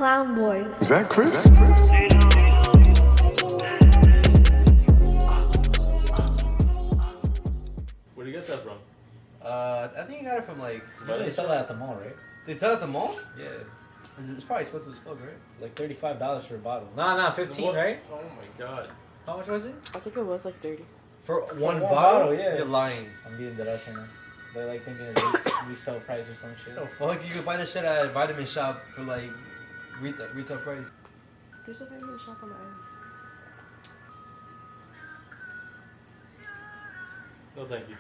Clown Boys. Is that Chris? Where do you get that from? I think you got it from like. They sell that at the mall, right? They sell it at the mall? Yeah, It's probably expensive as fuck, right? like $35 for a bottle. Nah, 15, right? Oh my god. How much was it? I think it was like 30. For one one bottle? bottle, yeah. You're lying. I'm being the Russian. They're like thinking resale price or some shit. What the fuck? You could buy this shit at a vitamin shop for like retail price. There's a vitamin shop on the island. No, thank you.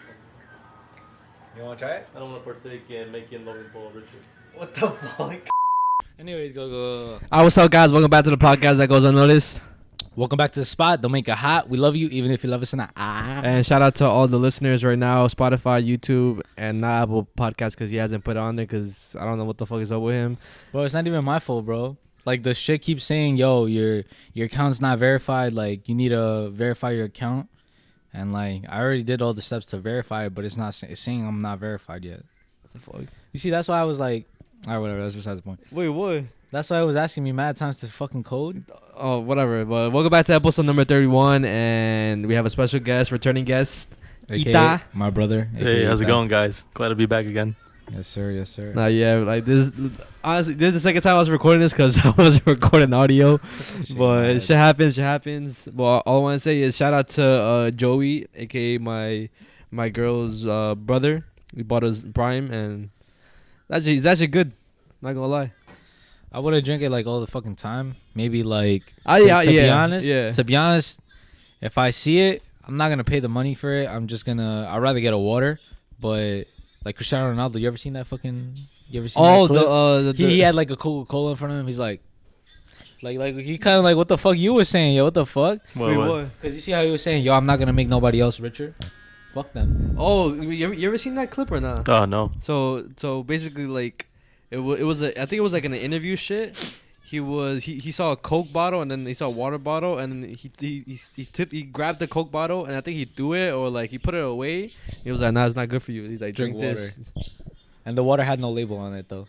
You want to try it? I don't want to partake in making Logan Paul richer. What the fuck? Anyways, go. Alright, what's up, guys? Welcome back to the podcast that goes unnoticed. Welcome back to the spot. Don't make it hot. We love you, even if you love us or not. And shout out to all the listeners right now, Spotify, YouTube, and not Apple Podcasts because he hasn't put it on there because I don't know what the fuck is up with him. Bro, it's not even my fault, bro. Like, the shit keeps saying, yo, your account's not verified. Like, you need to verify your account. And, like, I already did all the steps to verify it, but it's saying I'm not verified yet. What the fuck? You see, that's why I was like, all right, whatever. That's besides the point. Wait, what? That's why I was asking me mad times to fucking code. Oh, whatever. But welcome back to episode number 31, and we have a special guest, returning guest, AKA Ita. my brother. Hey, AKA how's it Ita. going, guys? Glad to be back again. Yes, sir. Yes, sir. Nah, yeah, like this. Honestly, this is the second time I was recording this because I wasn't recording audio. But shit happens. Well, all I want to say is shout out to Joey, aka my girl's brother. We bought us Prime, and it's actually good. Not gonna lie. I wouldn't drink it like all the fucking time. Maybe like Yeah, to be yeah, honest. yeah. To be honest, if I see it, I'm not gonna pay the money for it. I'd rather get a water. But like Cristiano Ronaldo, you ever seen that fucking? You ever seen? Oh, that clip? He had like a Coca-Cola in front of him. He's like he kind of like, what the fuck you was saying, yo? What the fuck? Wait, what? Because you see how he was saying, yo, I'm not gonna make nobody else richer. Fuck them. Oh, you ever seen that clip or not? Oh, no. So basically, like, I think it was like in an interview shit. He saw a Coke bottle and then he saw a water bottle and then he grabbed the Coke bottle and I think he threw it or like he put it away. He was like, nah, it's not good for you. He's like, drink this. And the water had no label on it though.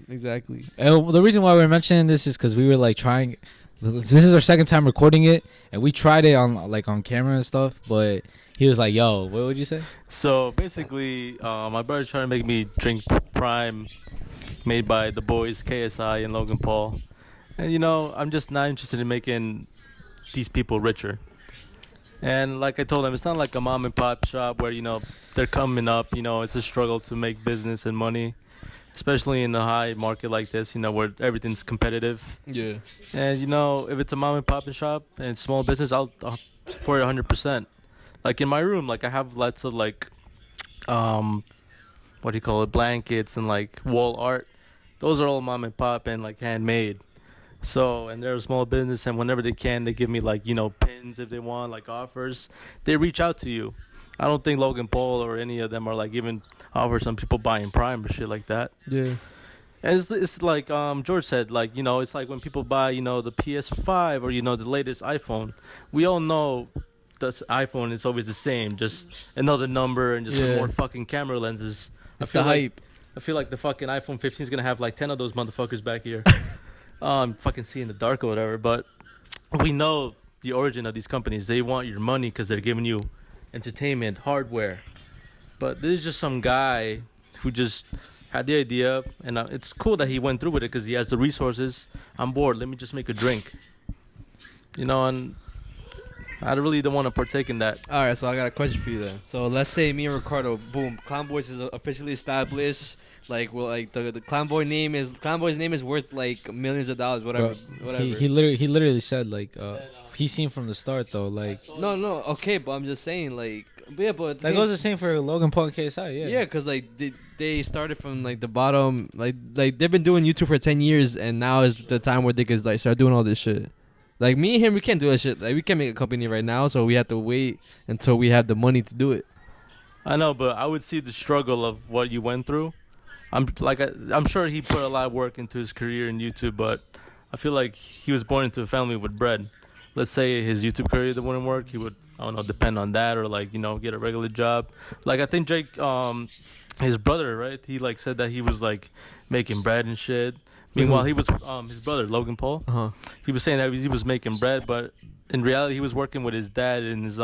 Exactly. And the reason why we're mentioning this is because we were like trying. This is our second time recording it, and we tried it on camera and stuff. But he was like, "Yo, what would you say?" So basically, my brother tried to make me drink Prime, made by the boys KSI and Logan Paul, and I'm just not interested in making these people richer. And like I told him, it's not like a mom and pop shop where they're coming up. It's a struggle to make business and money, especially in a high market like this. Where everything's competitive. Yeah. And if it's a mom and pop shop and small business, I'll support it 100%. Like in my room, like I have lots of like, what do you call it, blankets and like wall art. Those are all mom and pop and like handmade. So, and they're a small business, and whenever they can, they give me like pins if they want, like offers. They reach out to you. I don't think Logan Paul or any of them are like even offer some people buying Prime or shit like that. Yeah. And it's like George said, like it's like when people buy the PS5 or the latest iPhone. We all know this iPhone is always the same, just another number and just more fucking camera lenses. It's the hype. I feel like the fucking iPhone 15 is gonna have like 10 of those motherfuckers back here. Fucking see in the dark or whatever. But we know the origin of these companies. They want your money because they're giving you entertainment, hardware. But this is just some guy who just had the idea, and it's cool that he went through with it because he has the resources. I'm bored. Let me just make a drink. And I really don't want to partake in that. All right, so I got a question for you then. So let's say me and Ricardo, boom, Clown Boys is officially established. Like, well, like the Clown Boy's name is worth like millions of dollars, whatever. Bro, whatever. He literally said like he seen from the start though, like No, okay, but I'm just saying, like, yeah, but that goes the same for Logan Paul and KSI, yeah. Yeah, cause like they started from like the bottom, like they've been doing YouTube for 10 years, and now is the time where they could like start doing all this shit. Like me and him, we can't do that shit. Like we can't make a company right now, so we have to wait until we have the money to do it. I know, but I would see the struggle of what you went through. I'm sure he put a lot of work into his career in YouTube, but I feel like he was born into a family with bread. Let's say his YouTube career that wouldn't work, he would depend on that or like get a regular job. Like I think Jake, his brother, right? He like said that he was like making bread and shit. Meanwhile, he was his brother Logan Paul. Uh-huh. He was saying that he was making bread, but in reality, he was working with his dad in his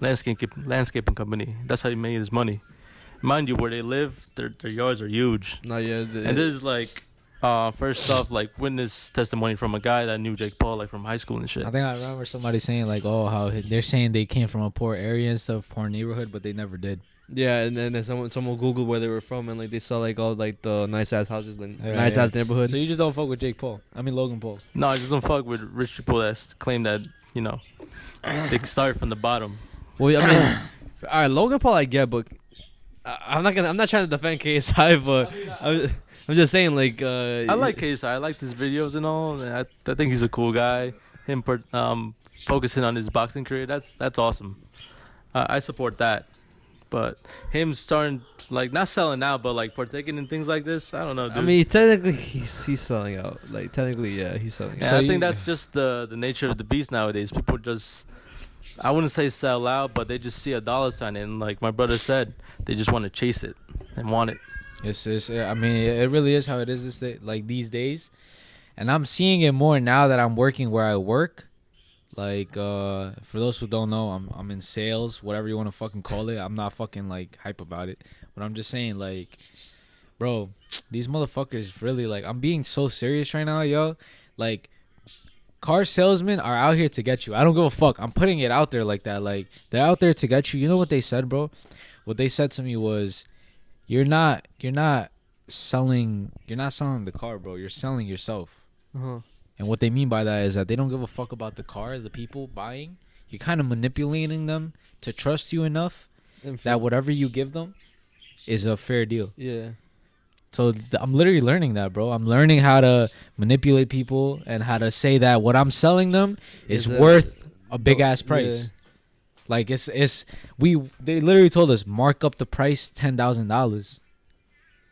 landscaping company. That's how he made his money. Mind you, where they live, their yards are huge. No, yeah. And this is like first off, like witness testimony from a guy that knew Jake Paul like from high school and shit. I think I remember somebody saying like, oh, how they're saying they came from a poor area and stuff, poor neighborhood, but they never did. Yeah, and then someone Googled where they were from, and like they saw like all like the nice ass houses, like Right, nice ass neighborhood. So you just don't fuck with Jake Paul. I mean Logan Paul. No, I just don't fuck with rich people that claim that they start from the bottom. Well, I mean, all right, Logan Paul I get, but I'm not trying to defend KSI, but I'm just saying like. I like KSI. I like his videos and all. And I think he's a cool guy. Him focusing on his boxing career, that's awesome. I support that. But him starting like not selling out, but like partaking in things like this, I don't know, dude. I mean, technically he's selling out. Like technically, yeah, he's selling out. Yeah, So I think that's just the nature of the beast nowadays. People just, I wouldn't say sell out, but they just see a dollar sign and like my brother said, they just want to chase it and want it. It's I mean, it really is how it is like these days, and I'm seeing it more now that I'm working where I work. Like for those who don't know, I'm in sales, whatever you want to fucking call it. I'm not fucking like hype about it, but I'm just saying like, bro, these motherfuckers really like. I'm being so serious right now, yo. Like, car salesmen are out here to get you. I don't give a fuck. I'm putting it out there like that. Like, they're out there to get you. You know what they said, bro? What they said to me was, you're not selling the car, bro. You're selling yourself. Uh-huh. And what they mean by that is that they don't give a fuck about the car, the people buying. You're kind of manipulating them to trust you enough that whatever you give them is a fair deal. Yeah. So I'm literally learning that, bro. I'm learning how to manipulate people and how to say that what I'm selling them is worth a big ass price. Yeah. Like they literally told us mark up the price $10,000,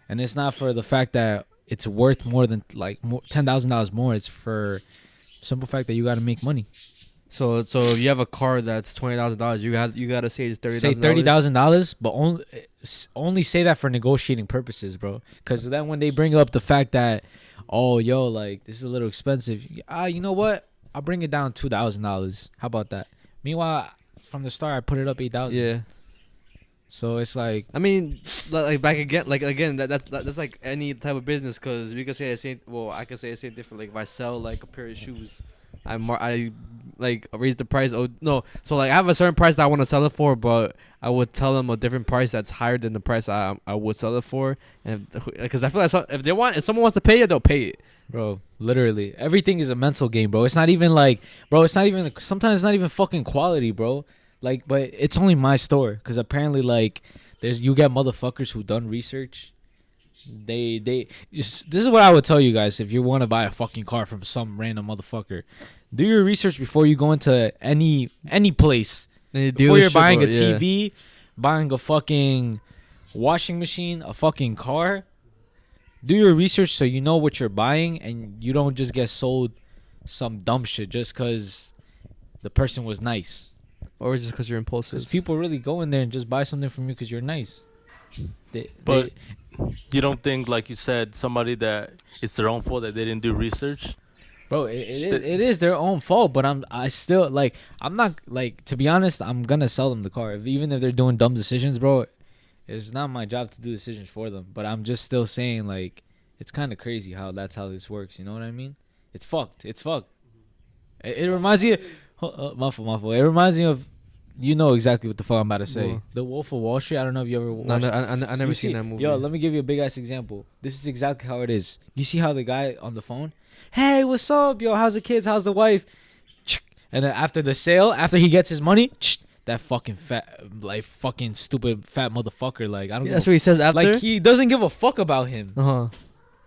and it's not for the fact that it's worth more than like $10,000 more. It's for simple fact that you got to make money. So if you have a car that's $20,000, you got to say it's $30,000. Say $30,000, but only say that for negotiating purposes, bro. Because then when they bring up the fact that, oh, yo, like this is a little expensive. You know what? I'll bring it down $2,000. How about that? Meanwhile, from the start, I put it up $8,000. Yeah. So it's like, I mean, like back again, like again, that's like any type of business, because we could say the same. Well, I could say the same different. Like if I sell like a pair of shoes, I like raise the price. Oh no, so like I have a certain price that I want to sell it for, but I would tell them a different price that's higher than the price I would sell it for, and because I feel like if someone wants to pay it, they'll pay it. bro, literally everything is a mental game, bro. It's not even like, bro, sometimes it's not even fucking quality, bro. Like, but it's only my store, because apparently, like, you get motherfuckers who done research. They just, this is what I would tell you guys if you want to buy a fucking car from some random motherfucker. Do your research before you go into any place. Before you're buying a TV, buying a fucking washing machine, a fucking car. Do your research so you know what you're buying, and you don't just get sold some dumb shit just because the person was nice. Or just because you're impulsive. Because people really go in there and just buy something from you because you're nice. But you don't think, like you said, somebody that it's their own fault that they didn't do research? Bro, it is their own fault, but I'm not, like, to be honest, I'm gonna sell them the car. Even if they're doing dumb decisions, bro, it's not my job to do decisions for them. But I'm just still saying, like, it's kind of crazy how this works. You know what I mean? It's fucked. It reminds me of, muffle. It reminds me of, you know exactly what the fuck I'm about to say. What? The Wolf of Wall Street. I don't know if you ever watched it. I never seen that movie. Yo, let me give you a big ass example. This is exactly how it is. You see how the guy on the phone, hey, what's up, yo? How's the kids? How's the wife? And then after the sale, after he gets his money, that fucking fat, like, fucking stupid fat motherfucker. Like, I don't. That's what he says after. Like, he doesn't give a fuck about him.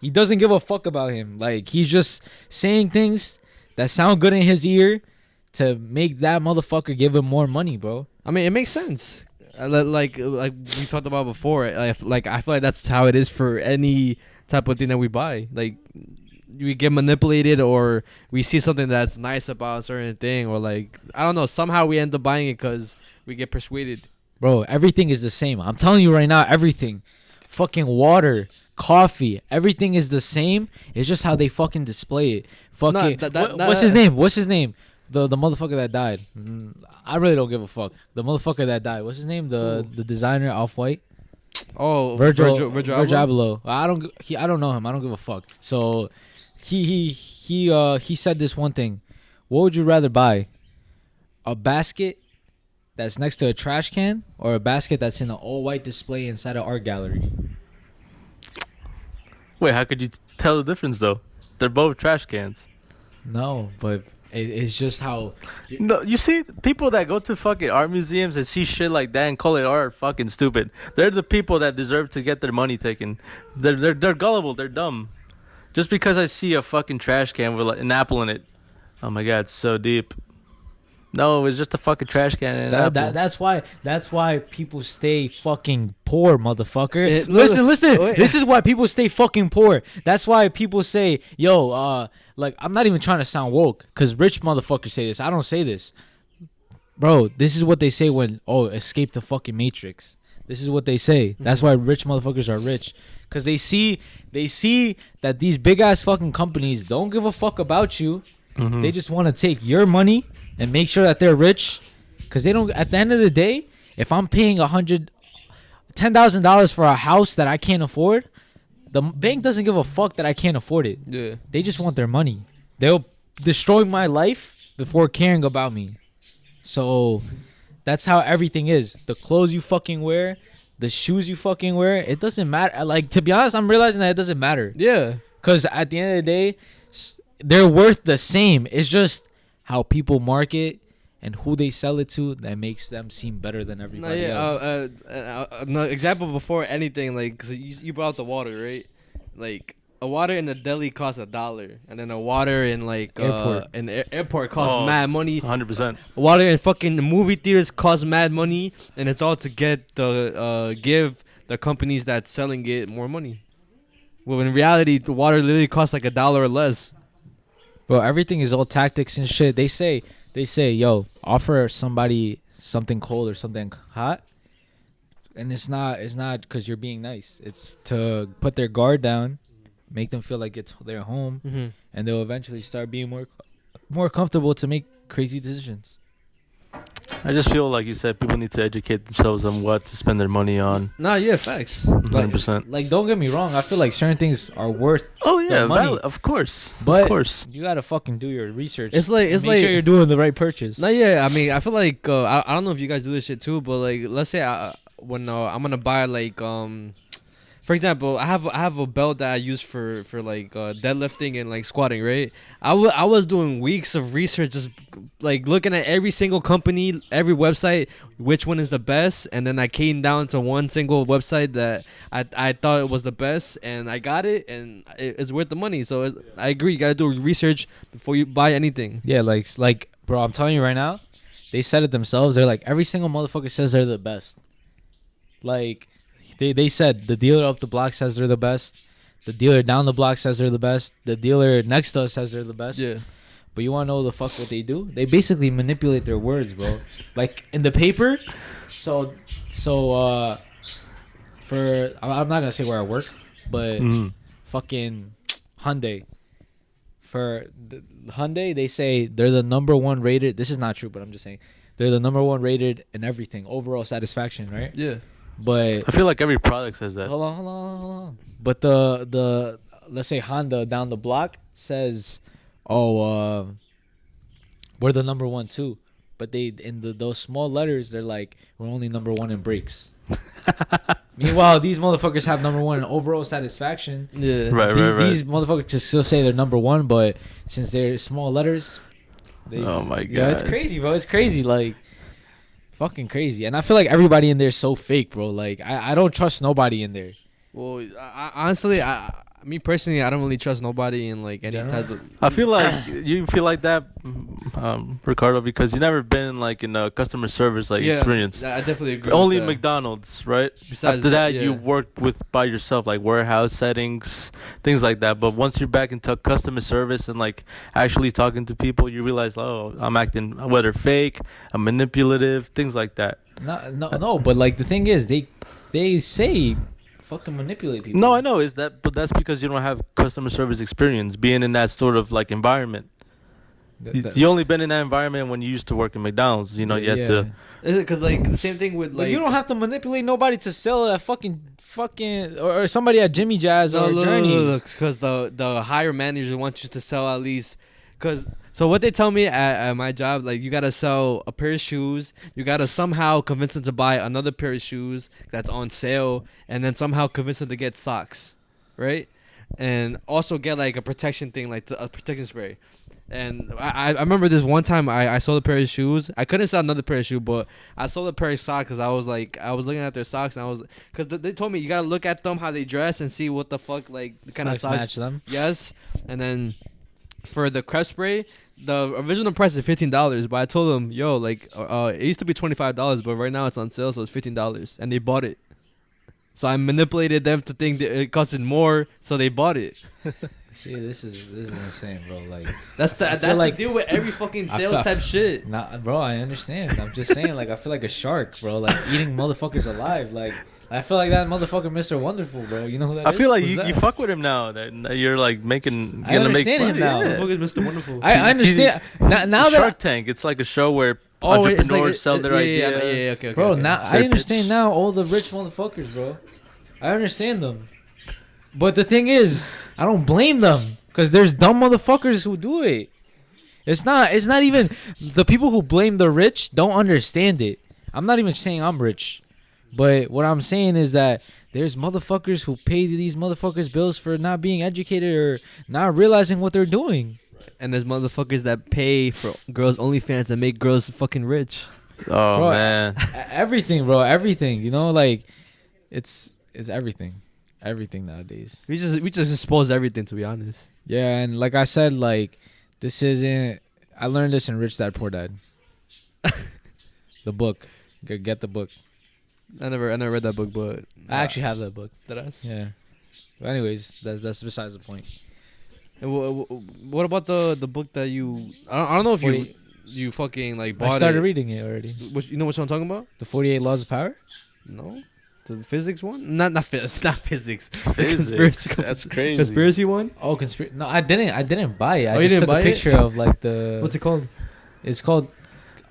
He doesn't give a fuck about him. Like, he's just saying things that sound good in his ear to make that motherfucker give him more money, bro. I mean, it makes sense. Like we talked about before. I feel like that's how it is for any type of thing that we buy. Like, we get manipulated, or we see something that's nice about a certain thing, or like, I don't know, somehow we end up buying it because we get persuaded. Bro, everything is the same. I'm telling you right now, everything. Fucking water, coffee, everything is the same. It's just how they fucking display it. Fucking, Nah, what's his name? What's his name? The motherfucker that died. I really don't give a fuck. The motherfucker that died. What's his name? The designer Off White. Oh, Virgil Abloh? Abloh. I don't know him. I don't give a fuck. So he said this one thing. What would you rather buy? A basket that's next to a trash can, or a basket that's in an all white display inside an art gallery? Wait, how could you tell the difference though? They're both trash cans. No, but it's just how. No, you see, people that go to fucking art museums and see shit like that and call it art are fucking stupid. They're the people that deserve to get their money taken. They're gullible. They're dumb. Just because I see a fucking trash can with like an apple in it, oh my god, it's so deep. No, it's just a fucking trash can and an apple. That's why people stay fucking poor, motherfucker. Listen. Listen. This is why people stay fucking poor. That's why people say, yo, like, I'm not even trying to sound woke, because rich motherfuckers say this. I don't say this. Bro, this is what they say when, escape the fucking matrix. This is what they say. That's why rich motherfuckers are rich. Because they see that these big ass fucking companies don't give a fuck about you. Mm-hmm. They just want to take your money and make sure that they're rich. Because they don't, at the end of the day, if I'm paying $10,000 for a house that I can't afford, the bank doesn't give a fuck that I can't afford it. Yeah. They just want their money. They'll destroy my life before caring about me. So that's how everything is. The clothes you fucking wear, the shoes you fucking wear, it doesn't matter. Like, to be honest, I'm realizing that it doesn't matter. Yeah. Because at the end of the day, they're worth the same. It's just how people market and who they sell it to that makes them seem better than everybody else. No, example before anything, like, cause you brought up the water, right? Like, a water in the deli costs $1, and then a water in like Airport. in the airport costs mad money. 100%. Water in fucking movie theaters costs mad money, and it's all to get the give the companies that's selling it more money. Well, in reality, the water literally costs like $1 or less. Bro, everything is all tactics and shit. They say, yo, offer somebody something cold or something hot, and it's not because you're being nice. It's to put their guard down, make them feel like it's their home, and they'll eventually start being more comfortable to make crazy decisions. I just feel like you said people need to educate themselves on what to spend their money on. Nah, yeah, facts. 100%. Like, don't get me wrong. I feel like certain things are worth. Oh yeah, the money. valid, of course. But of course. you gotta fucking do your research. It's like make sure you're doing the right purchase. No, yeah. I mean, I feel like I don't know if you guys do this shit too, but like, let's say when I'm gonna buy like for example, I have a belt that I use for like deadlifting and like squatting, right? I was doing weeks of research, just like looking at every single company, every website, which one is the best, and then I came down to one single website that I thought it was the best, and I got it, and it's worth the money. So I agree, you gotta do research before you buy anything. Yeah, like bro, I'm telling you right now, they said it themselves. They're like, every single motherfucker says they're the best. Like, they said the dealer up the block says they're the best. The dealer down the block says they're the best. The dealer next to us says they're the best. Yeah. But you want to know the fuck what they do? They basically manipulate their words, bro. Like, in the paper. So for I'm not gonna say where I work, but fucking Hyundai. For the Hyundai, they say they're the number one rated. This is not true, but I'm just saying they're the number one rated in everything, overall satisfaction, right? Yeah. But I feel like every product says that. hold on. But the let's say Honda down the block says, we're the number one too. But they in those small letters, they're like, we're only number one in brakes. Meanwhile, these motherfuckers have number one in overall satisfaction. Yeah. Right. These motherfuckers just still say they're number one, but since they're small letters, Oh my god. yeah, it's crazy, bro. It's crazy, like fucking crazy. And I feel like everybody in there is so fake, bro. Like I don't trust nobody in there. Well, honestly, me personally, I don't really trust nobody in like any type of. I feel like you feel like that, Ricardo, because you never been like in a customer service experience. I definitely agree. Only with that. McDonald's, right? Besides After that, yeah. you worked with by yourself, like warehouse settings, things like that. But once you're back into customer service and like actually talking to people, you realize, oh, I'm acting whether fake, I'm manipulative, things like that. No. But like the thing is, they say fucking manipulate people. No, I know. But that's because you don't have customer service experience being in that sort of like environment. You only been in that environment when you used to work in McDonald's. You know, you had to. Because like the same thing with But like you don't have to manipulate nobody to sell at fucking or somebody at Jimmy Jazz or Journeys. Because the higher manager wants you to sell at least. Because so what they tell me at my job, like you gotta sell a pair of shoes, you gotta somehow convince them to buy another pair of shoes that's on sale, and then somehow convince them to get socks, right? And also get like a protection thing, like a protection spray. And I remember this one time I sold a pair of shoes. I couldn't sell another pair of shoes, but I sold a pair of socks because I was looking at their socks and because they told me you gotta look at them how they dress and see what the fuck like the kind of size match them. Yes, and then for the crest spray, the original price is $15, but I told them, yo, like it used to be $25, but right now it's on sale, so it's $15, and they bought it. So I manipulated them to think that it costed more, so they bought it. See, this is insane, bro. Like that's like the deal with every fucking sales type shit. Nah, bro, I understand. I'm just saying, like, I feel like a shark, bro. Like eating motherfuckers alive. Like I feel like that motherfucker, Mr. Wonderful, bro. You know who that is? I feel like you fuck with him now. That you're like making. I understand him now. The fuck is Mr. Wonderful? I understand now that Shark Tank. It's like a show where entrepreneurs sell their idea. Okay, bro. okay. Now I understand now all the rich motherfuckers, bro. I understand them. But the thing is, I don't blame them because there's dumb motherfuckers who do it. It's not even the people who blame the rich don't understand it. I'm not even saying I'm rich, but what I'm saying is that there's motherfuckers who pay these motherfuckers bills for not being educated or not realizing what they're doing. And there's motherfuckers that pay for girls' OnlyFans and make girls fucking rich. Oh, bro, man. Everything, bro. Everything. You know, like it's everything. Everything nowadays. We just expose everything, to be honest. Yeah, and like I said, like this isn't. I learned this in Rich Dad Poor Dad. The book. Get the book. I never read that book, but I actually have that book. Did I? Yeah. But anyways, that's besides the point. And what about the book that you? I don't know if you fucking like bought it. I started reading it already. You know what I'm talking about? The 48 Laws of Power? No. The physics one? Not physics. Physics. That's crazy. Conspiracy one? Oh, No, I didn't buy it. I you just didn't took buy a picture of like the. What's it called? It's called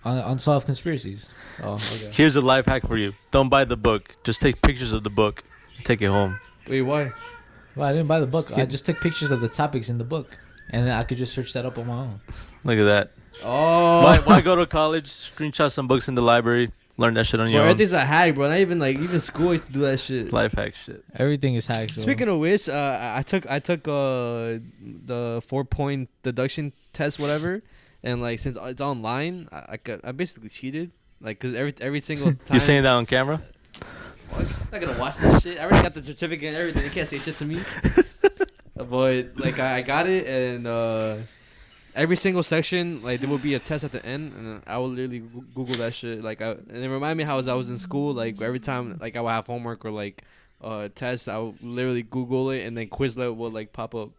Unsolved Conspiracies. Oh, okay. Here's a life hack for you. Don't buy the book. Just take pictures of the book and take it home. Wait, why? Well, I didn't buy the book. I just took pictures of the topics in the book, and then I could just search that up on my own. Look at that. Oh. Why go to college, screenshot some books in the library, learn that shit on your own? Everything's a hack, bro. Not even school used to do that shit. Life hack shit. Everything is hacked. Bro. Speaking of which, I took the 4-point deduction test, whatever, and like since it's online, I basically cheated. Like, cause every single time. You saying that on camera? I'm not gonna watch this shit. I already got the certificate and everything. They can't say shit to me. But like I got it, and every single section, like there will be a test at the end, and I will literally Google that shit. Like, and it reminded me how I was in school. Like every time, like I would have homework or like tests, I would literally Google it, and then Quizlet would like pop up.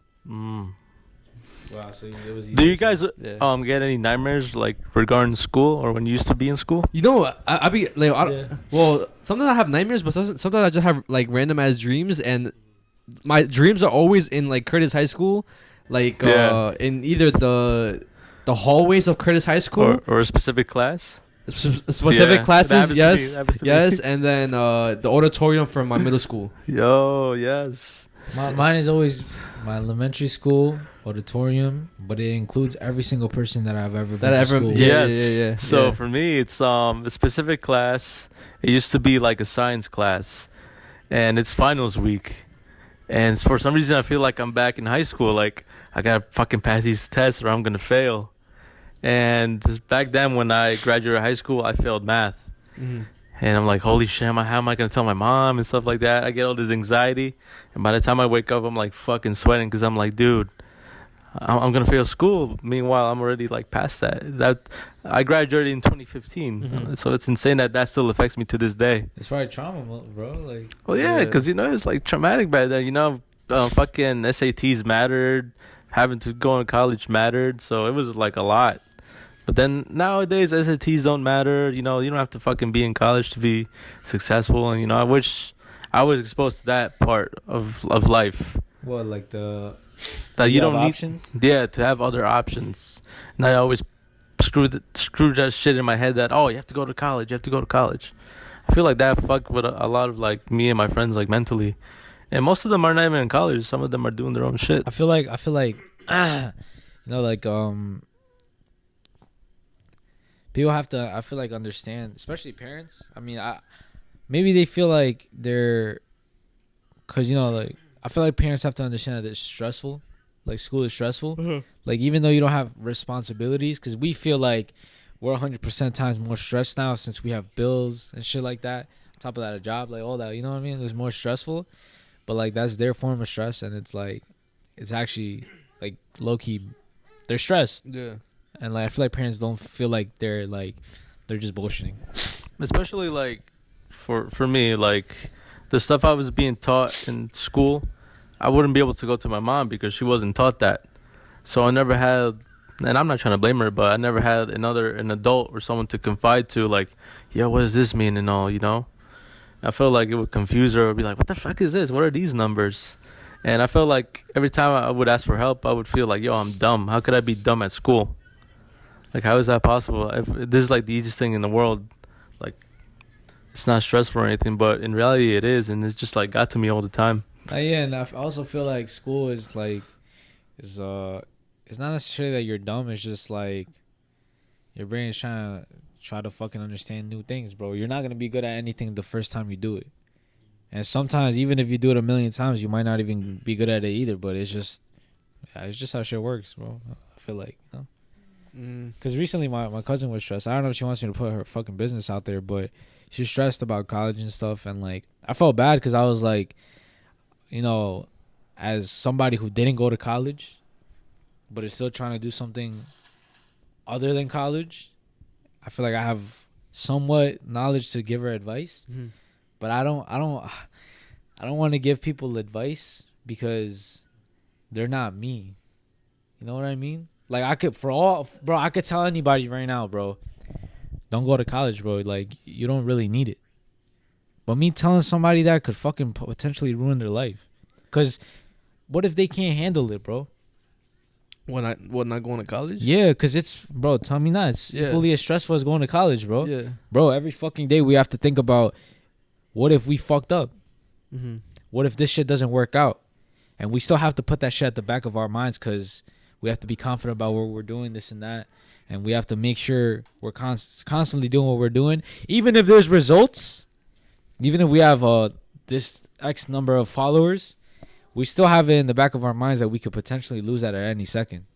Wow, so it was easy. Do you guys Yeah. get any nightmares like regarding school or when you used to be in school? You know, I be like, well, sometimes I have nightmares, but sometimes I just have like random ass dreams, and my dreams are always in like Curtis High School, like in either the hallways of Curtis High School Or a specific class? specific classes, That happens to me. yes, and then the auditorium from my middle school. Yo, yes. Mine is always my elementary school auditorium, but it includes every single person that I've ever been to school. Yes. Yeah. So for me, it's a specific class. It used to be like a science class, and it's finals week. And for some reason, I feel like I'm back in high school. Like I gotta fucking pass these tests, or I'm gonna fail. And back then, when I graduated high school, I failed math. Mm-hmm. And I'm like, holy shit, how am I going to tell my mom and stuff like that? I get all this anxiety. And by the time I wake up, I'm like fucking sweating because I'm like, dude, I'm going to fail school. Meanwhile, I'm already like past that. I graduated in 2015. Mm-hmm. So it's insane that still affects me to this day. It's probably trauma, bro. Like, Well, yeah, because, it's like traumatic back then. Fucking SATs mattered. Having to go to college mattered. So it was like a lot. But then nowadays, SATs don't matter. You don't have to fucking be in college to be successful. And, I wish I was exposed to that part of life What, like the that you have don't need. options? Yeah, to have other options. And I always screw that shit in my head that you have to go to college. You have to go to college. I feel like that fucked with a lot of like me and my friends like mentally. And most of them are not even in college. Some of them are doing their own shit. I feel like like people have to, I feel like, understand, especially parents. I mean, maybe they feel like they're, cause like I feel like parents have to understand that it's stressful. Like school is stressful. Like even though you don't have responsibilities, cause we feel like we're 100% times more stressed now since we have bills and shit like that. On top of that, a job, like all that. You know what I mean? It's more stressful. But like that's their form of stress, and it's like it's actually like low key, they're stressed. Yeah. And like I feel like parents don't feel like they're just bullshitting. Especially like for me, like the stuff I was being taught in school, I wouldn't be able to go to my mom because she wasn't taught that. So I never had, and I'm not trying to blame her, but I never had an adult or someone to confide to, like, yo, what does this mean and all, you know? I felt like it would confuse her or be like, what the fuck is this? What are these numbers? And I felt like every time I would ask for help, I would feel like, yo, I'm dumb. How could I be dumb at school? Like, how is that possible? This is like the easiest thing in the world. Like, it's not stressful or anything, but in reality it is. And it's just like got to me all the time. Yeah, and I also feel like school is like, it's not necessarily that you're dumb. It's just like your brain is try to fucking understand new things, bro. You're not gonna be good at anything the first time you do it, and sometimes even if you do it a million times, you might not even be good at it either. But it's just how shit works, bro. I feel like, because recently my cousin was stressed. I don't know if she wants me to put her fucking business out there, but she's stressed about college and stuff, and like I felt bad because I was like, as somebody who didn't go to college, but is still trying to do something other than college, I feel like I have somewhat knowledge to give her advice, but I don't want to give people advice because they're not me. You know what I mean? Like I could tell anybody right now, bro, don't go to college, bro. Like you don't really need it. But me telling somebody that could fucking potentially ruin their life. Cause what if they can't handle it, bro? Not going to college? Yeah, because it's, bro, tell me not. It's equally as stressful as going to college, bro. Yeah. Bro, every fucking day we have to think about what if we fucked up? What if this shit doesn't work out? And we still have to put that shit at the back of our minds because we have to be confident about what we're doing, this and that. And we have to make sure we're constantly doing what we're doing. Even if there's results, even if we have this X number of followers, we still have it in the back of our minds that we could potentially lose that at any second.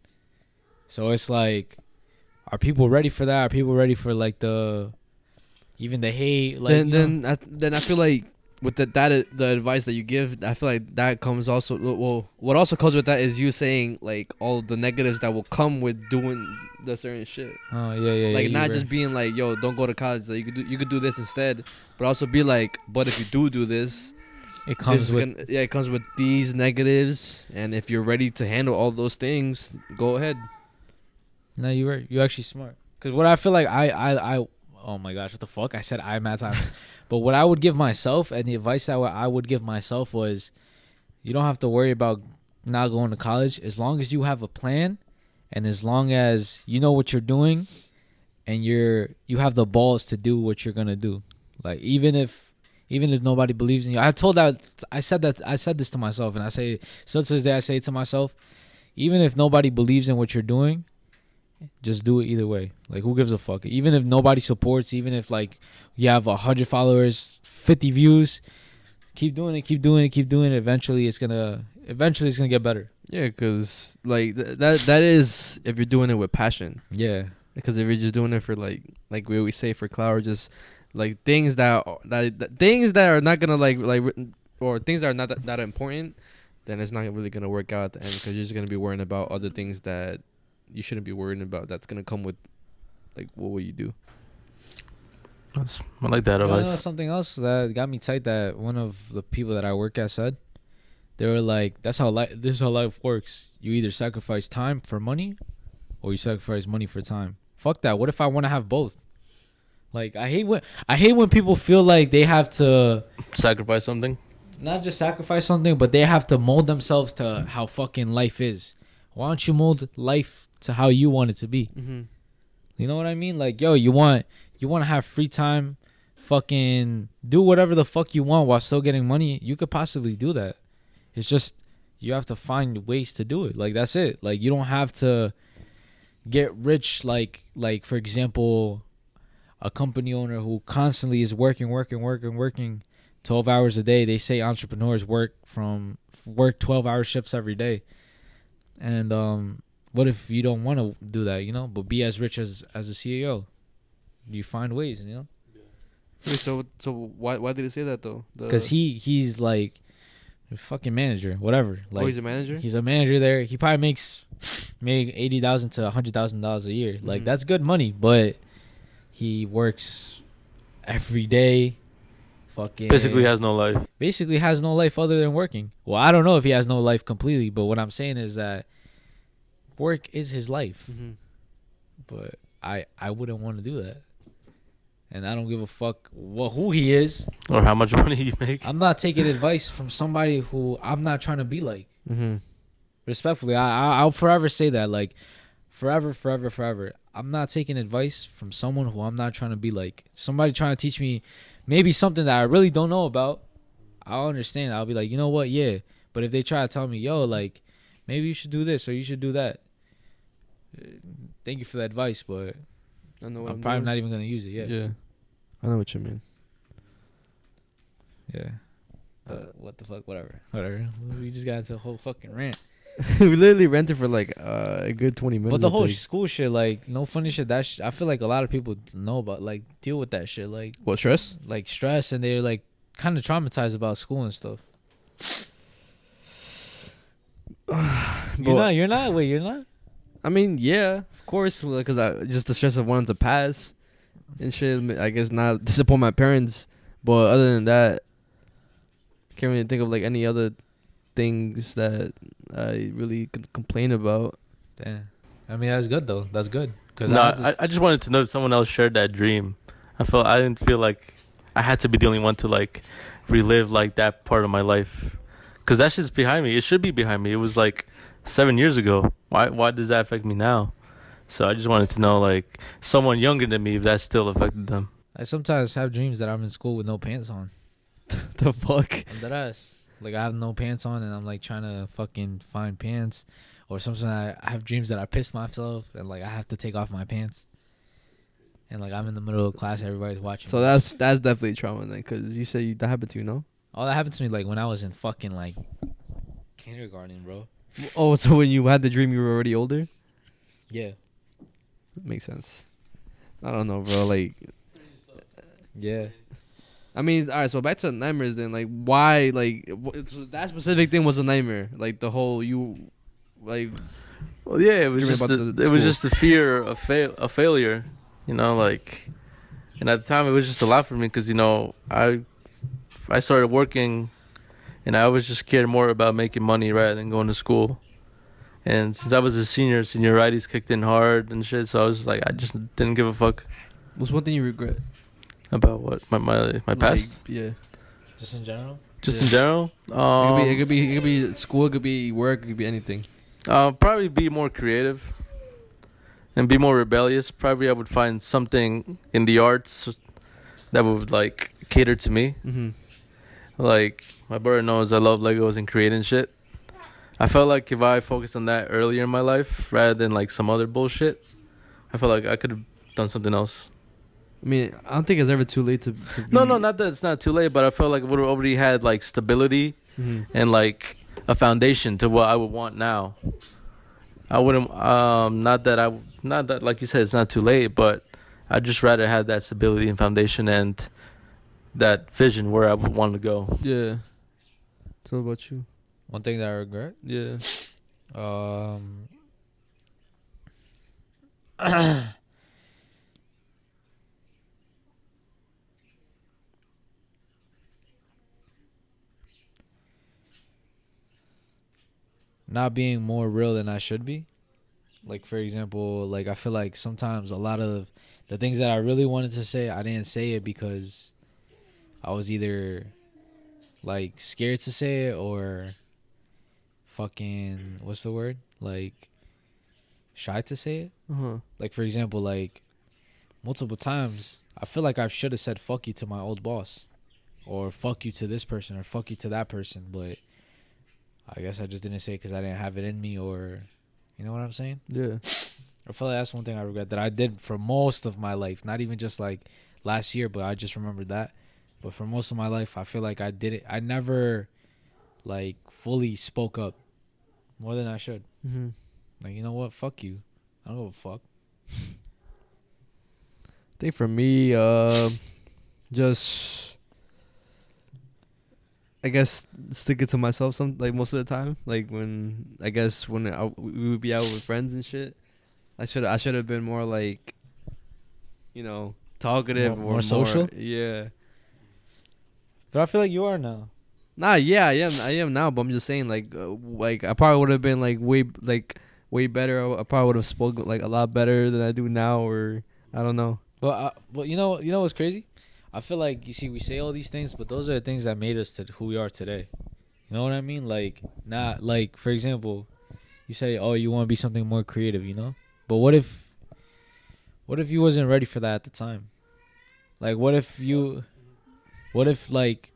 So it's like, are people ready for that? Are people ready for like the hate? Like Then I feel like with the advice that you give, I feel like that comes also. Well, what also comes with that is you saying like all the negatives that will come with doing the certain shit. Oh yeah. Like not just being like, yo, don't go to college. Like you could do this instead, but also be like, but if you do this. It comes with it comes with these negatives, and if you're ready to handle all those things, go ahead. No, you're right. You're actually smart. Because what I feel like I oh my gosh, what the fuck? I said I mad times. But what I would give myself and the advice that I would give myself was, you don't have to worry about not going to college as long as you have a plan, and as long as you know what you're doing, and you have the balls to do what you're gonna do. Like even if nobody believes in you. I said this to myself, and I say, still to this day, I say it to myself, even if nobody believes in what you're doing, just do it either way. Like, who gives a fuck? Even if nobody supports, even if, like, you have 100 followers, 50 views, keep doing it. Eventually, it's gonna get better. Yeah, because, like, that is if you're doing it with passion. Yeah. Because if you're just doing it for, like we always say, for clout, or just... like things that are not gonna like or things that are not that important, then it's not really gonna work out at the end because you're just gonna be worrying about other things that you shouldn't be worrying about. That's gonna come with like, what will you do? I like that advice. Something else that got me tight that one of the people that I work at said, they were like, this is how life works. You either sacrifice time for money, or you sacrifice money for time. Fuck that. What if I want to have both? Like, I hate when people feel like they have to sacrifice something. not just sacrifice something, but they have to mold themselves to how fucking life is. Why don't you mold life to how you want it to be? Mm-hmm. You know what I mean? Like, yo, you want to have free time, fucking do whatever the fuck you want while still getting money. You could possibly do that. It's just you have to find ways to do it. Like, that's it. Like, you don't have to get rich. Like for example, a company owner who constantly is working 12 hours a day. They say entrepreneurs work 12-hour shifts every day. And what if you don't want to do that, you know, but be as rich as a CEO? You find ways, you know. Wait, so why did he say that though? Because he's like a fucking manager, whatever. Like, he's a manager. He's a manager there. He probably makes $80,000 to $100,000 a year. Like, that's good money, but he works every day. Fucking Basically has no life. Basically has no life other than working. Well, I don't know if he has no life completely, but what I'm saying is that work is his life. Mm-hmm. But I wouldn't want to do that. And I don't give a fuck who he is or how much money you make. I'm not taking advice from somebody who I'm not trying to be like. Mm-hmm. Respectfully, I'll forever say that. Like, forever. I'm not taking advice from someone who I'm not trying to be like. Somebody trying to teach me maybe something that I really don't know about. I'll understand. I'll be like, you know what? Yeah. But if they try to tell me, yo, like, maybe you should do this or you should do that. Thank you for the advice, but I know what I'm probably not even going to use it yet. Yeah. I know what you mean. Yeah. What the fuck? Whatever. We just got into a whole fucking rant. We literally rented for like a good 20 minutes. But the whole school shit, like, no funny shit. That I feel like a lot of people know about, like, deal with that shit. Like, what, stress? Like, stress, and they're, like, kind of traumatized about school and stuff. You're not? Wait, you're not? I mean, yeah, of course, because I just the stress of wanting to pass and shit. I guess not disappoint my parents, but other than that, can't really think of like any other things that I really complain about. Damn. I mean, that's good though. That's good. Cause No, I just wanted to know if someone else shared that dream. I didn't feel like I had to be the only one to like relive like that part of my life, cause that shit's behind me. It should be behind me. It was like 7 years ago. Why does that affect me now? So I just wanted to know, like, someone younger than me, if that still affected them. I sometimes have dreams that I'm in school with no pants on. The fuck? I'm dead ass. Like, I have no pants on and I'm like trying to fucking find pants. Or sometimes I have dreams that I pissed myself and like I have to take off my pants. And like I'm in the middle of class, everybody's watching. So that's definitely trauma then, because you said that happened to you, no? Oh, that happened to me like when I was in fucking like kindergarten, bro. Oh, so when you had the dream, you were already older? Yeah. Makes sense. I don't know, bro. Like, yeah. I mean, all right. So back to the nightmares then. Like, why? Like, so that specific thing was a nightmare. Like the whole like. Well, yeah, it was dreaming just the fear of failure. You know, like, and at the time it was just a lot for me because I started working, and I was just cared more about making money rather than going to school. And since I was a seniorities kicked in hard and shit, so I was like, I just didn't give a fuck. What's one thing you regret about what my past? Like, yeah, Just in general. Just in general. It could be school, it could be work, it could be anything. Probably be more creative and be more rebellious. Probably I would find something in the arts that would like cater to me. Mm-hmm. Like my brother knows I love Legos and creating shit. I felt like if I focused on that earlier in my life rather than like some other bullshit, I felt like I could have done something else. I mean, I don't think it's ever too late to be... No, not that it's not too late, but I felt like I would have already had like stability and like a foundation to what I would want now. I wouldn't not that like you said it's not too late, but I'd just rather have that stability and foundation and that vision where I would want to go. Yeah. So what about you? One thing that I regret. Yeah. Not being more real than I should be. Like, for example, like I feel like sometimes a lot of the things that I really wanted to say, I didn't say it because I was either like scared to say it or fucking what's the word? Like shy to say it. Like for example, like multiple times I feel like I should have said fuck you to my old boss or fuck you to this person or fuck you to that person, but I guess I just didn't say it because I didn't have it in me, or you know what I'm saying? Yeah. I feel like that's one thing I regret that I did for most of my life, not even just like last year, but I just remembered that. But for most of my life, I feel like I did it. I never like fully spoke up more than I should. Mm-hmm. Like, you know what? Fuck you. I don't give a fuck. I think for me, just I guess stick it to myself like most of the time. Like when we would be out with friends and shit, I should have been more like, talkative, More social? Yeah. But I feel like you are now. Nah, yeah, I am now, but I'm just saying like I probably would have been like way better. I probably would have spoken like a lot better than I do now, or I don't know. But you know what's crazy? I feel like we say all these things, but those are the things that made us to who we are today. You know what I mean? Like not like for example, you say, "Oh, you want to be something more creative," But what if you wasn't ready for that at the time? Like like,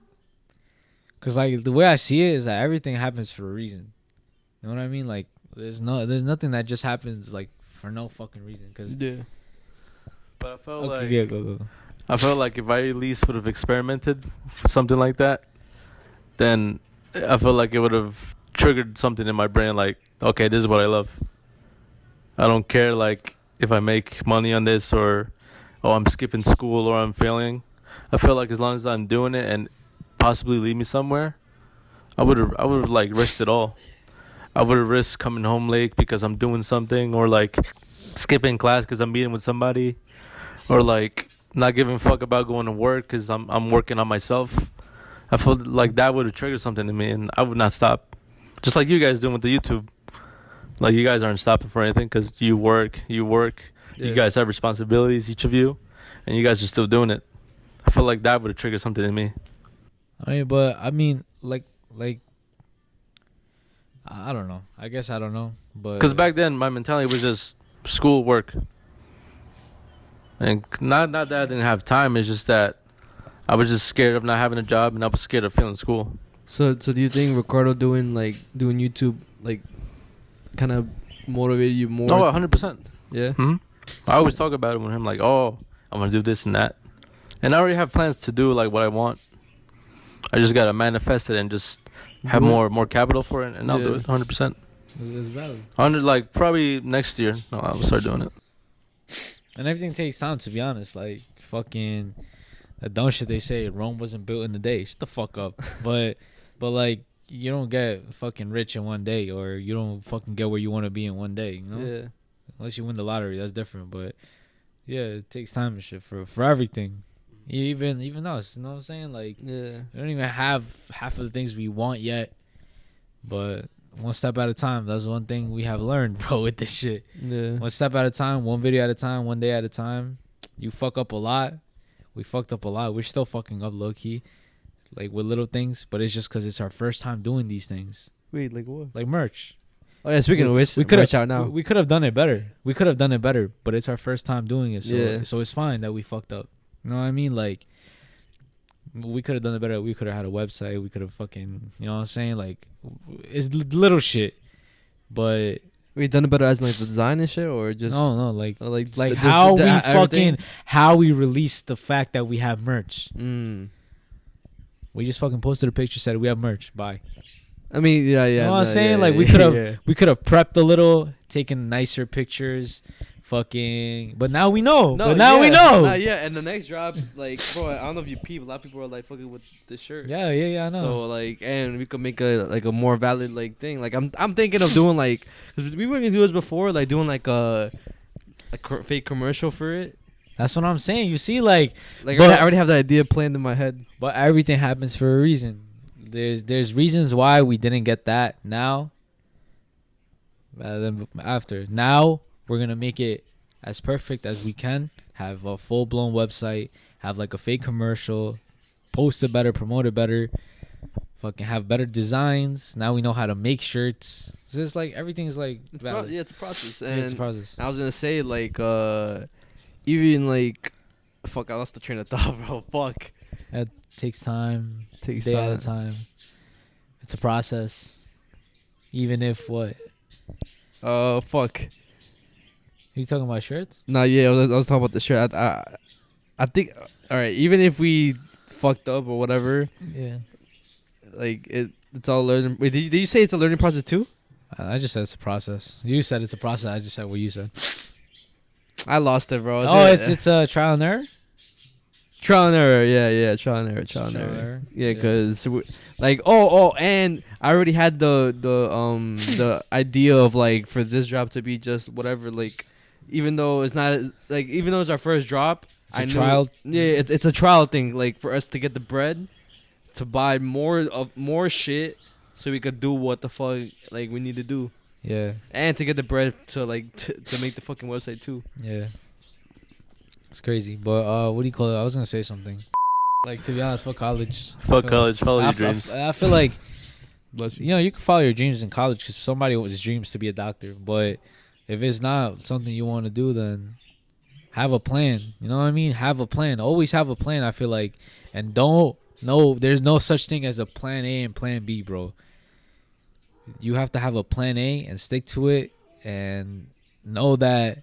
cause like the way I see it is that everything happens for a reason. You know what I mean? Like there's nothing that just happens like for no fucking reason. Cause Yeah. But I felt okay, like yeah, go. I felt like if I at least would have experimented for something like that, then I felt like it would have triggered something in my brain. Like, okay, this is what I love. I don't care like if I make money on this or I'm skipping school or I'm failing. I feel like as long as I'm doing it and possibly lead me somewhere, I would have like risked it all. I would have risked coming home late because I'm doing something, or like skipping class because I'm meeting with somebody, or like not giving a fuck about going to work because I'm working on myself. I feel like that would have triggered something in me, and I would not stop. Just like you guys doing with the YouTube. Like you guys aren't stopping for anything because you work. Yeah. You guys have responsibilities, each of you, and you guys are still doing it. I feel like that would have triggered something in me. Like I don't know. I guess I don't know, but Because back then my mentality was just school, work, and not that I didn't have time. It's just that I was just scared of not having a job, and I was scared of failing school. So do you think Ricardo doing YouTube like kind of motivated you more? Oh, 100%. Yeah. Hmm. I always talk about it with him, like, oh, I'm gonna do this and that, and I already have plans to do like what I want. I just gotta manifest it and just have more capital for it, and I'll do it 100%. it's valid. 100, like probably next year. No, I'll start doing it. And everything takes time, to be honest. Like fucking that dumb shit they say Rome wasn't built in a day. Shut the fuck up. but like you don't get fucking rich in one day, or you don't fucking get where you want to be in one day. You know. Yeah. Unless you win the lottery, that's different. But yeah, it takes time and shit for everything. Even us, you know what I'm saying? Like, Yeah. we don't even have half of the things we want yet. But one step at a time. That's one thing we have learned, bro, with this shit. Yeah. One step at a time, one video at a time, one day at a time. You fuck up a lot. We fucked up a lot. We're still fucking up low key, like with little things. But it's just because it's our first time doing these things. Wait, like what? Like merch. Oh yeah, speaking of which, we could merch out now. We could have done it better. But it's our first time doing it, so it's fine that we fucked up. You know what I mean? Like, we could have done it better. We could have had a website. We could have fucking, you know what I'm saying? Like, it's little shit, but We done it better as like the design and shit, or just no, like just how we everything? how we released the fact that we have merch. Mm. We just fucking posted a picture, said we have merch. Bye. I mean, yeah. You know what I'm saying? Yeah, Like, yeah, we could have yeah. we could have prepped a little, taken nicer pictures, fucking. But now we know. We know. Yeah, and the next drop, like, bro, I don't know if you peep. A lot of people are like fucking with the shirt. Yeah, I know. So like, and we could make a more valid like thing. Like, I'm thinking of doing like, cause we were gonna do this before, like doing like a fake commercial for it. That's what I'm saying. You see, like Like, but, I already have the idea planned in my head. But everything happens for a reason. There's reasons why we didn't get that now rather than after. Now we're gonna make it as perfect as we can. Have a full blown website. Have like a fake commercial. Post it better. Promote it better. fucking have better designs. Now we know how to make shirts. So it's like everything's like valid. Yeah, it's a process. Yeah, And it's a process. I was gonna say like even like fuck, I lost the train of thought, bro. Fuck. It takes time. Takes Day time. at a time. It's a process. Even if what? Fuck. You talking about shirts? No, yeah, I was talking about the shirt. I think, all right, even if we fucked up or whatever, Yeah. like it's all learning. Wait, did you say it's a learning process too? I just said it's a process. You said it's a process. I just said what you said. I lost it, bro. It's a trial and error. trial and error. Yeah, trial and error. Yeah, cause like and I already had the idea of like for this drop to be just whatever, like even though it's not like even though it's our first drop, It's a trial. Yeah, it's a trial thing, like for us to get the bread to buy more shit so we could do what the fuck like we need to do, Yeah. and to get the bread to like to make the fucking website too. Yeah. It's crazy, but what do you call it? I was gonna say something. Like, to be honest, fuck college. Fuck college. Follow your dreams. I feel like Bless you. you know you can follow your dreams in college because somebody was dreams to be a doctor. But if it's not something you want to do, then have a plan. You know what I mean? Have a plan. Always have a plan. I feel like, and there's no such thing as a plan A and plan B, bro. You have to have a plan A and stick to it, and know that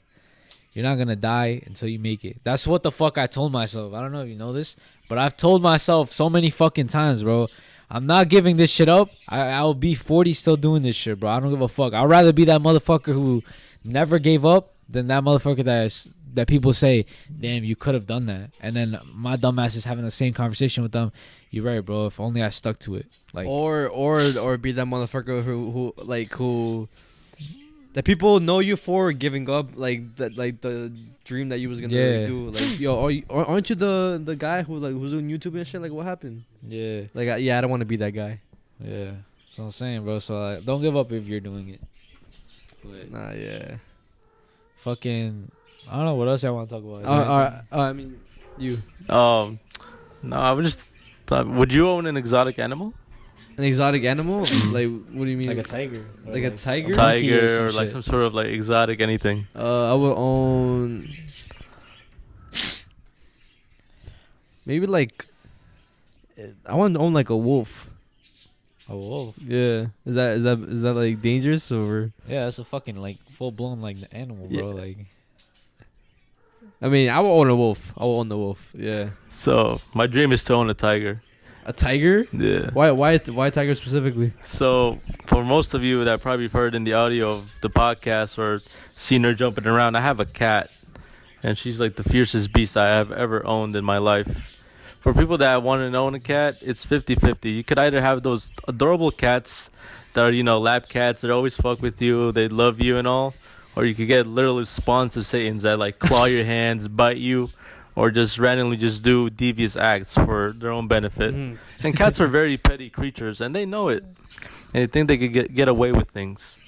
you're not gonna die until you make it. That's what the fuck I told myself. I don't know if you know this, but I've told myself so many fucking times, bro. I'm not giving this shit up. I'll be 40 still doing this shit, bro. I don't give a fuck. I'd rather be that motherfucker who never gave up than that motherfucker that people say, damn, you could have done that. And then my dumb ass is having the same conversation with them. You're right, bro. If only I stuck to it. Like, or be that motherfucker who that people know you for giving up, like that, like the dream that you was gonna Yeah. do. Like, yo, aren't you the guy who's doing YouTube and shit? Like, what happened? yeah, Like, I don't want to be that guy. yeah. That's what I'm saying, bro. So don't give up if you're doing it. But Nah, yeah. fucking, I don't know what else I want to talk about. Is there anything? I mean, you No, I would just thought, would you own an exotic animal? an exotic animal? Like, what do you mean? like a tiger, or Like a tiger? monkey or Tiger some or like shit. some sort of like exotic anything. I would own maybe like I want to own like a wolf. A wolf. Yeah, is that like dangerous or? Yeah, that's a fucking like full blown like animal, bro. Yeah. Like, I mean, I will own a wolf. I will own the wolf. Yeah, So my dream is to own a tiger. a tiger. Yeah. Why tiger specifically? So for most of you that probably heard in the audio of the podcast or seen her jumping around, I have a cat, and she's like the fiercest beast I have ever owned in my life. For people that want to own a cat, it's 50-50. You could either have those adorable cats that are, lap cats that always fuck with you, they love you and all, or you could get literally spawns of Satans that like claw your hands, bite you, or just randomly just do devious acts for their own benefit. Mm-hmm. And cats are very petty creatures, and they know it. And they think they could get away with things.